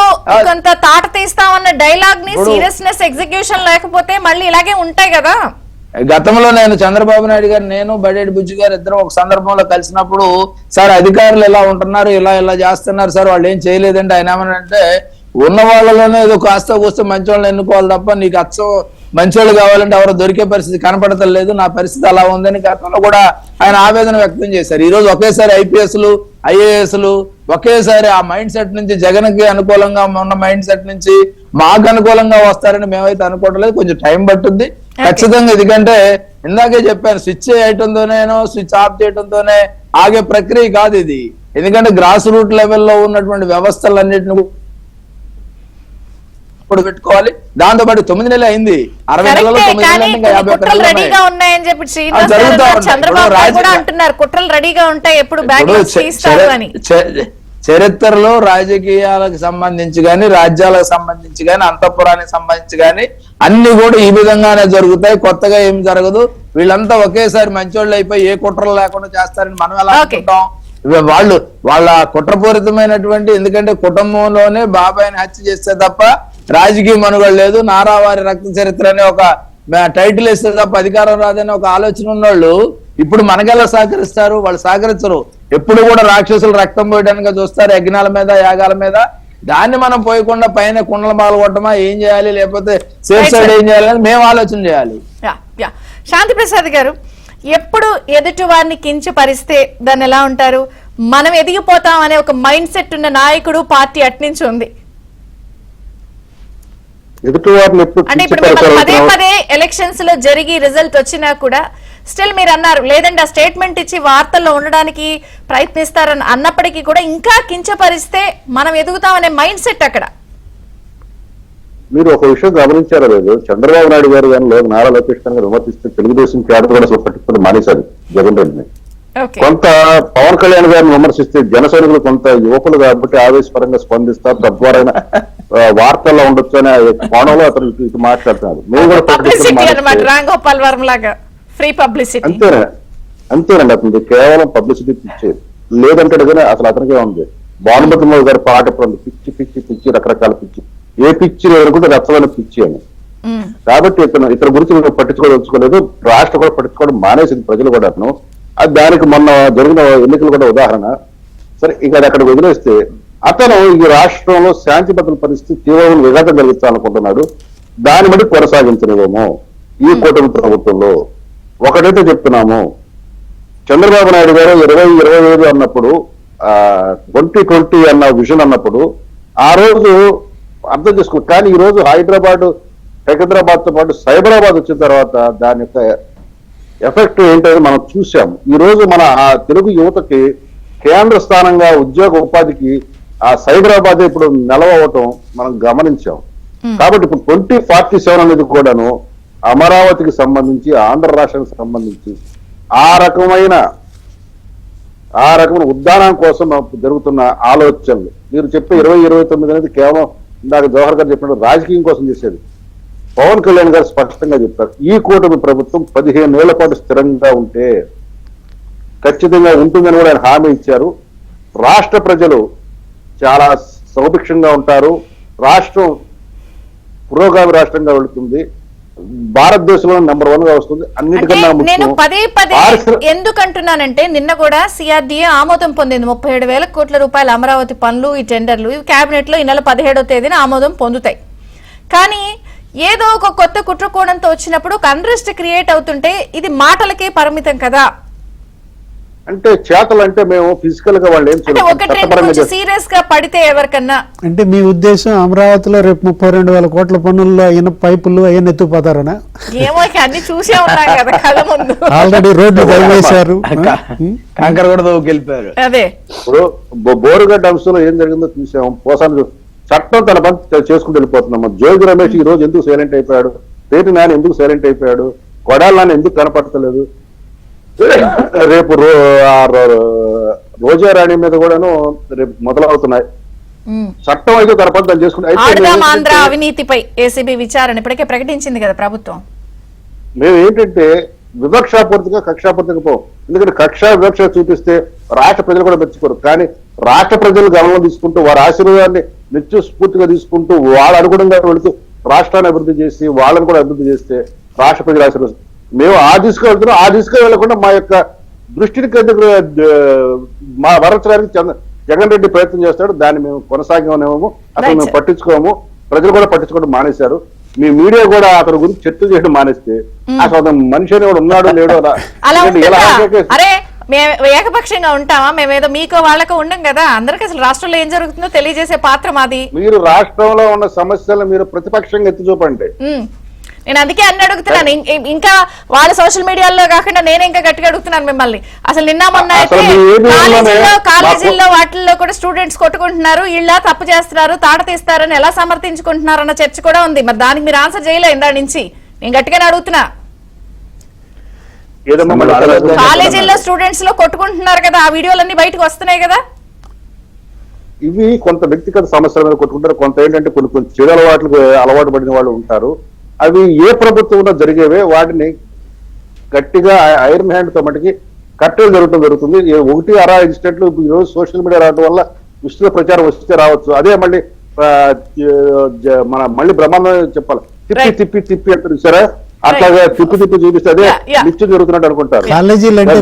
కొంత తాట తీస్తామన్న డైలాగ్ ని సీరియస్నెస్ ఎగ్జిక్యూషన్ లేకపోతే మళ్ళీ ఇలాగే ఉంటాయి కదా. గతంలో నేను చంద్రబాబు నాయుడు గారు నేను బడేటి బుజ్జి గారు ఇద్దరం ఒక సందర్భంలో కలిసినప్పుడు సార్ అధికారులు ఎలా ఉంటున్నారు ఇలా చేస్తున్నారు సార్, వాళ్ళు ఏం చేయలేదంటే ఆయన ఏమనంటే ఉన్న వాళ్ళలోనే ఏదో కాస్త కూస్త మంచి వాళ్ళని ఎన్నుకోవాలి తప్ప నీకు అచ్చం మంచోళ్ళు కావాలంటే ఎవరో దొరికే పరిస్థితి కనపడతలేదు, నా పరిస్థితి అలా ఉందని గతంలో కూడా ఆయన ఆవేదన వ్యక్తం చేశారు. ఈ రోజు ఒకేసారి ఐపీఎస్లు ఐఏఎస్లు ఒకేసారి ఆ మైండ్ సెట్ నుంచి జగన్కి అనుకూలంగా ఉన్న మైండ్ సెట్ నుంచి మాకు అనుకూలంగా వస్తారని మేమైతే అనుకోవట్లేదు. కొంచెం టైం పట్టుద్ది ఖచ్చితంగా. ఎందుకంటే ఇందాకే చెప్పాను, స్విచ్ చేయటంతోనేనో స్విచ్ ఆఫ్ చేయడంతోనే ఆగే ప్రక్రియ కాదు ఇది. ఎందుకంటే గ్రాస్ రూట్ లెవెల్లో ఉన్నటువంటి వ్యవస్థలన్నింటిని ఇప్పుడు పెట్టుకోవాలి. దాంతో పాటు 9 నెలలు అయింది, 60 నెలలు 9 నెలలు ఇంకా 51 రెడీగా ఉన్నాయని చెప్పి చంద్రబాబు కూడా అంటున్నారు. కుట్రలు రెడీగా ఉంటాయి ఎప్పుడు చరిత్రలో రాజకీయాలకు సంబంధించి గాని రాజ్యాలకు సంబంధించి గాని అంతఃపురానికి సంబంధించి గాని అన్ని కూడా ఈ విధంగానే జరుగుతాయి, కొత్తగా ఏం జరగదు. వీళ్ళంతా ఒకేసారి మంచోళ్ళు అయిపోయి ఏ కుట్రలు లేకుండా చేస్తారని మనం ఎలా అనుకుంటాం. వాళ్ళ కుట్రపూరితమైనటువంటి, ఎందుకంటే కుటుంబంలోనే బాబాయిని హత్య చేస్తే తప్ప రాజకీయ మనుగడ లేదు, నారావారి రక్త చరిత్ర అనే ఒక టైటిల్ ఇస్తే తప్ప అధికారం రాదని ఒక ఆలోచన ఉన్నోళ్ళు ఇప్పుడు మనకెలా సహకరిస్తారు? వాళ్ళు సహకరించరు. ఎప్పుడు కూడా రాక్షసులు రక్తం పోయడానికి చూస్తారు, యజ్ఞాల మీద యాగాల మీద. దాన్ని మనం పోయకుండా పైన కుండల బాగా కొట్టమా, ఏం చేయాలి, లేకపోతే సేఫ్ సైడ్ ఏం చేయాలని మేము ఆలోచన చేయాలి. శాంతి ప్రసాద్ గారు, ఎప్పుడు ఎదుటి వారిని కించపరిస్తే దాన్ని ఎలా ఉంటారు, మనం ఎదిగిపోతాం అనే ఒక మైండ్ సెట్ ఉన్న నాయకుడు పార్టీ అట్నుంచి ఉంది. ఎదుటి వారిని ఎప్పుడు అంటే ఇప్పుడు మిమ్మల్ని పదే పదే ఎలక్షన్స్ లో జరిగి రిజల్ట్ వచ్చినా కూడా స్టిల్ మీరు అన్నారు లేదంటే ఆ స్టేట్మెంట్ ఇచ్చి వార్తల్లో ఉండడానికి ప్రయత్నిస్తారని అన్నప్పటికీ కూడా ఇంకా కించపరిస్తే మనం ఎదుగుతామనే మైండ్ సెట్ అక్కడ. మీరు ఒక విషయం గమనించారా లేదు, చంద్రబాబు నాయుడు గారు కానీ లేదు నారా లోకేష్ గారు విమర్శిస్తే తెలుగుదేశం క్యాడర్ కూడా అసలు పట్టుకుని మానేశారు జగన్ రెడ్డిని. కొంత పవన్ కళ్యాణ్ గారిని విమర్శిస్తే జన సైనికులు కొంత యువకులు కాబట్టి ఆవేశపరంగా స్పందిస్తారు, తద్వారా వార్తల్లో ఉండొచ్చు అనే కోణంలో అతను ఇటు మాట్లాడుతున్నారు. మేము కూడా అంతేనండి, అతనికి కేవలం పబ్లిసిటీ పిచ్చేది లేదంటే కానీ అసలు అతనికే ఉంది. భానుమతి గారి పాట పిచ్చి పిచ్చి పిచ్చి రకరకాల పిచ్చి, ఏ పిచ్చి లేదనుకుంటే రచ్చమైన పిచ్చి అని. కాబట్టి ఇతని గురించి నేను పట్టించుకోదలుచుకోలేదు, రాష్ట్రం కూడా పట్టించుకోవడం మానేసింది ప్రజలు కూడా. అతను అది దానికి మొన్న జరిగిన ఎన్నికలు కూడా ఉదాహరణ. సరే ఇక అది అక్కడికి వదిలేస్తే అతను ఈ రాష్ట్రంలో శాంతి భద్రతల పరిస్థితి తీవ్రమైన విఘాతం కలిగించాలనుకుంటున్నాడు. దాన్ని బట్టి కొనసాగించలేమో ఈ కూటమి ప్రభుత్వంలో. ఒకటైతే చెప్తున్నాము, చంద్రబాబు నాయుడు గారు 2025 అన్నప్పుడు 2020 అన్న విజన్ అన్నప్పుడు ఆ రోజు అర్థం చేసుకో. కానీ ఈ రోజు హైదరాబాద్ తో పాటు సైబరాబాద్ వచ్చిన తర్వాత దాని యొక్క ఎఫెక్ట్ ఏంటనేది మనం చూసాం. ఈ రోజు మన ఆ తెలుగు యువతకి కేంద్ర స్థానంగా ఉద్యోగ ఉపాధికి ఆ సైబరాబాద్ ఇప్పుడు నిలవటం మనం గమనించాం. కాబట్టి ఇప్పుడు 2047 అనేది కూడాను అమరావతికి సంబంధించి, ఆంధ్ర రాష్ట్రానికి సంబంధించి ఆ రకమైన ఉద్దానం కోసం జరుగుతున్న ఆలోచనలు. మీరు చెప్పే 2029 అనేది కేవలం ఇందాక జవహర్ గారు చెప్పినట్టు రాజకీయం కోసం చేసేది. పవన్ కళ్యాణ్ గారు స్పష్టంగా చెప్పారు, ఈ కూటమి ప్రభుత్వం 15 ఏళ్ల పాటు స్థిరంగా ఉంటే ఖచ్చితంగా ఉంటుందని కూడా ఆయన హామీ ఇచ్చారు. రాష్ట్ర ప్రజలు చాలా సౌభిక్షంగా ఉంటారు, రాష్ట్రం పురోగామి రాష్ట్రంగా వెళుతుంది, భారతదేశంలో నెంబర్ 1 గా వస్తుంది. అన్నిటికన్నా నేను పదే ఎందుకంటున్నానంటే నిన్న కూడా సిఆర్డీఏ ఆమోదం పొందింది. 37,000 కోట్ల రూపాయల అమరావతి పనులు, ఈ టెండర్లు ఇవి కేబినెట్ లో ఈ నెల 17వ తేదీన ఆమోదం పొందుతాయి. కానీ ఏదో ఒక కొత్త కుట్రకోణంతో వచ్చినప్పుడు ఒక అన్రెస్ట్ క్రియేట్ అవుతుంటే ఇది మాటలకే పరిమితం కదా. అంటే చేతలు అంటే మేము ఫిజికల్ గా వాళ్ళు ఏం సీరియస్ గా పడితే ఎవరికన్నా అంటే మీ ఉద్దేశం అమరావతిలో రేపు 32,000 కోట్ల పన్నుల్లో అయిన పైపులు అయిన ఎత్తుకుపోతారనా? ఏమో అన్ని చూసే ఉంటాం కదా కళ్ళ ముందు. ఆల్రెడీ రోడ్లు వేశారు, కంకర కూడా వెళ్ళిపోయారు. అదే ఇప్పుడు బోరుగడ్డ అంశంలో ఏం జరిగిందో చూసాము. పోసాను చట్టం తన పని చేసుకుంటూ వెళ్ళిపోతున్నాము. జోగి రమేష్ ఈ రోజు ఎందుకు సైలెంట్ అయిపోయాడు, పేటి నాని ఎందుకు సైలెంట్ అయిపోయాడు, కొడాలి నాని ఎందుకు కనపడతలేదు, రేపు రోజారాణి మీద కూడాను రేపు మొదలవుతున్నాయి. చట్టం అయితే తన పని తను చేసుకుంటే అవినీతిపై ఏసీబీ విచారణ ఇప్పటికే ప్రకటించింది కదా ప్రభుత్వం. మేము ఏంటంటే వివక్షాపూర్తిగా కక్షాపూర్తిగా పోం. ఎందుకంటే వివక్ష చూపిస్తే రాష్ట్ర ప్రజలు కూడా మెచ్చుకోరు. కానీ రాష్ట్ర ప్రజలు గమనం తీసుకుంటూ వారి ఆశీర్వాదాన్ని నిత్య స్ఫూర్తిగా తీసుకుంటూ వాళ్ళ అనుగుణంగా వెళుతూ రాష్ట్రాన్ని అభివృద్ధి చేసి వాళ్ళని కూడా అభివృద్ధి చేస్తే రాష్ట్ర ప్రజలు ఆశీర్వదిస్తారు. మేము ఆ దిశగా వెళ్తున్నాం. ఆ దిశగా వెళ్లకుండా మా యొక్క దృష్టిని మా వరచడానికి జగన్ రెడ్డి ప్రయత్నం చేస్తాడు. దాన్ని మేము కొనసాగమేమో, అసలు మేము పట్టించుకోము. ప్రజలు కూడా పట్టించుకోవడం మానేశారు. మీ మీడియా కూడా అతని గురించి చర్చ చేయడం మానేస్తే అసలు మనిషి అని కూడా ఉన్నాడు లేడు అరే మేము ఏకపక్షంగా ఉంటామా? మేమేదో మీకో వాళ్ళకో ఉండం కదా. అందరికి అసలు రాష్ట్రంలో ఏం జరుగుతుందో తెలియజేసే పాత్ర మాది. మీరు రాష్ట్రంలో ఉన్న సమస్యలు మీరు ప్రతిపక్షంగా ఎత్తి చూపండి. నేను అందుకే అన్ని అడుగుతున్నాను. ఇంకా వాళ్ళ సోషల్ మీడియాలో కాకుండా నేను ఇంకా గట్టిగా అడుగుతున్నాను మిమ్మల్ని. అసలు నిన్న మొన్న అయితే కాలేజీల్లో వాటిల్లో కూడా స్టూడెంట్స్ కొట్టుకుంటున్నారు, ఇలా తప్పు చేస్తున్నారు, తాట తీస్తారని ఎలా సమర్థించుకుంటున్నారు అన్న చర్చ కూడా ఉంది. మరి దానికి మీరు ఆన్సర్ చేయలేదు ఇందా నుంచి. నేను గట్టిగానే అడుగుతున్నా. కాలేజీల్లో స్టూడెంట్స్ లో కొట్టుకుంటున్నారు కదా, ఆ వీడియోలన్నీ బయటకు వస్తున్నాయి కదా. ఇవి కొంత వ్యక్తిగత సమస్యల మీద కొట్టుకుంటారు, కొంత ఏంటంటే కొన్ని చెడు అలవాటు పడిన వాళ్ళు ఉంటారు. అవి ఏ ప్రభుత్వంలో జరిగేవే, వాటిని గట్టిగా ఐరన్ హ్యాండ్ తో మటుకి కట్టెలు జరుగుతుంది. ఒకటి అరా ఇన్సిడెంట్లు ఈరోజు సోషల్ మీడియా రావడం వల్ల విస్తృత ప్రచారం వస్తే రావచ్చు. అదే మళ్ళీ మళ్ళీ బ్రహ్మాండం చెప్పాలి, తిప్పి అంటారు సరే, అట్లాగా తిప్పి చూపిస్తే అదే నిత్యం జరుగుతున్నట్టు అనుకుంటారు. కాలేజీలు అంటే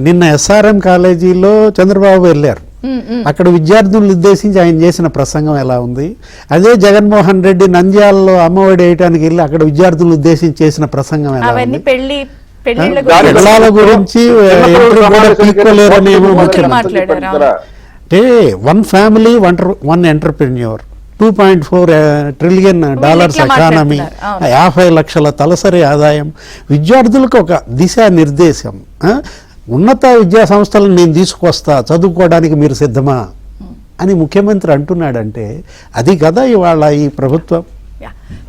నిన్న SRM కాలేజీలో చంద్రబాబు వెళ్ళారు. అక్కడ విద్యార్థులను ఉద్దేశించి ఆయన చేసిన ప్రసంగం ఎలా ఉంది? అదే జగన్మోహన్ రెడ్డి నంద్యాలలో అమ్మఒడి వేయడానికి వెళ్ళి అక్కడ విద్యార్థులను ఉద్దేశించి చేసిన ప్రసంగం ఎలా అవన్నీ ఉంది? పెళ్లిళ్ళ పిల్లల గురించి ఎంట్రీ కూడా పీక్కోలేరనేమో ముఖ్యమంత్రి. మాట్లాడారు. అంటే one family one entrepreneur, 2.4 trillion dollars ఇట్లా ఎకానమీ, మాట్లాడుతున్నారు. 50 లక్షల తలసరి ఆదాయం, విద్యార్థులకు ఒక దిశానిర్దేశం. ఉన్నత విద్యా సంస్థలను నేను తీసుకొస్తా, చదువుకోవడానికి మీరు సిద్ధమా అని ముఖ్యమంత్రి అంటున్నాడంటే అది కదా ఇవాళ ఈ ప్రభుత్వం.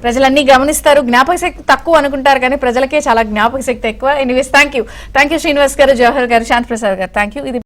ప్రజలన్నీ గమనిస్తారు. జ్ఞాపక శక్తి తక్కువ అనుకుంటారు కానీ ప్రజలకే చాలా జ్ఞాపక శక్తి ఎక్కువ. ఎనీవేస్ థ్యాంక్ యూ శ్రీనివాస్ గారు, జవహర్ గారు, శాంతి ప్రసాద్ గారు, థ్యాంక్ యూ. ఇది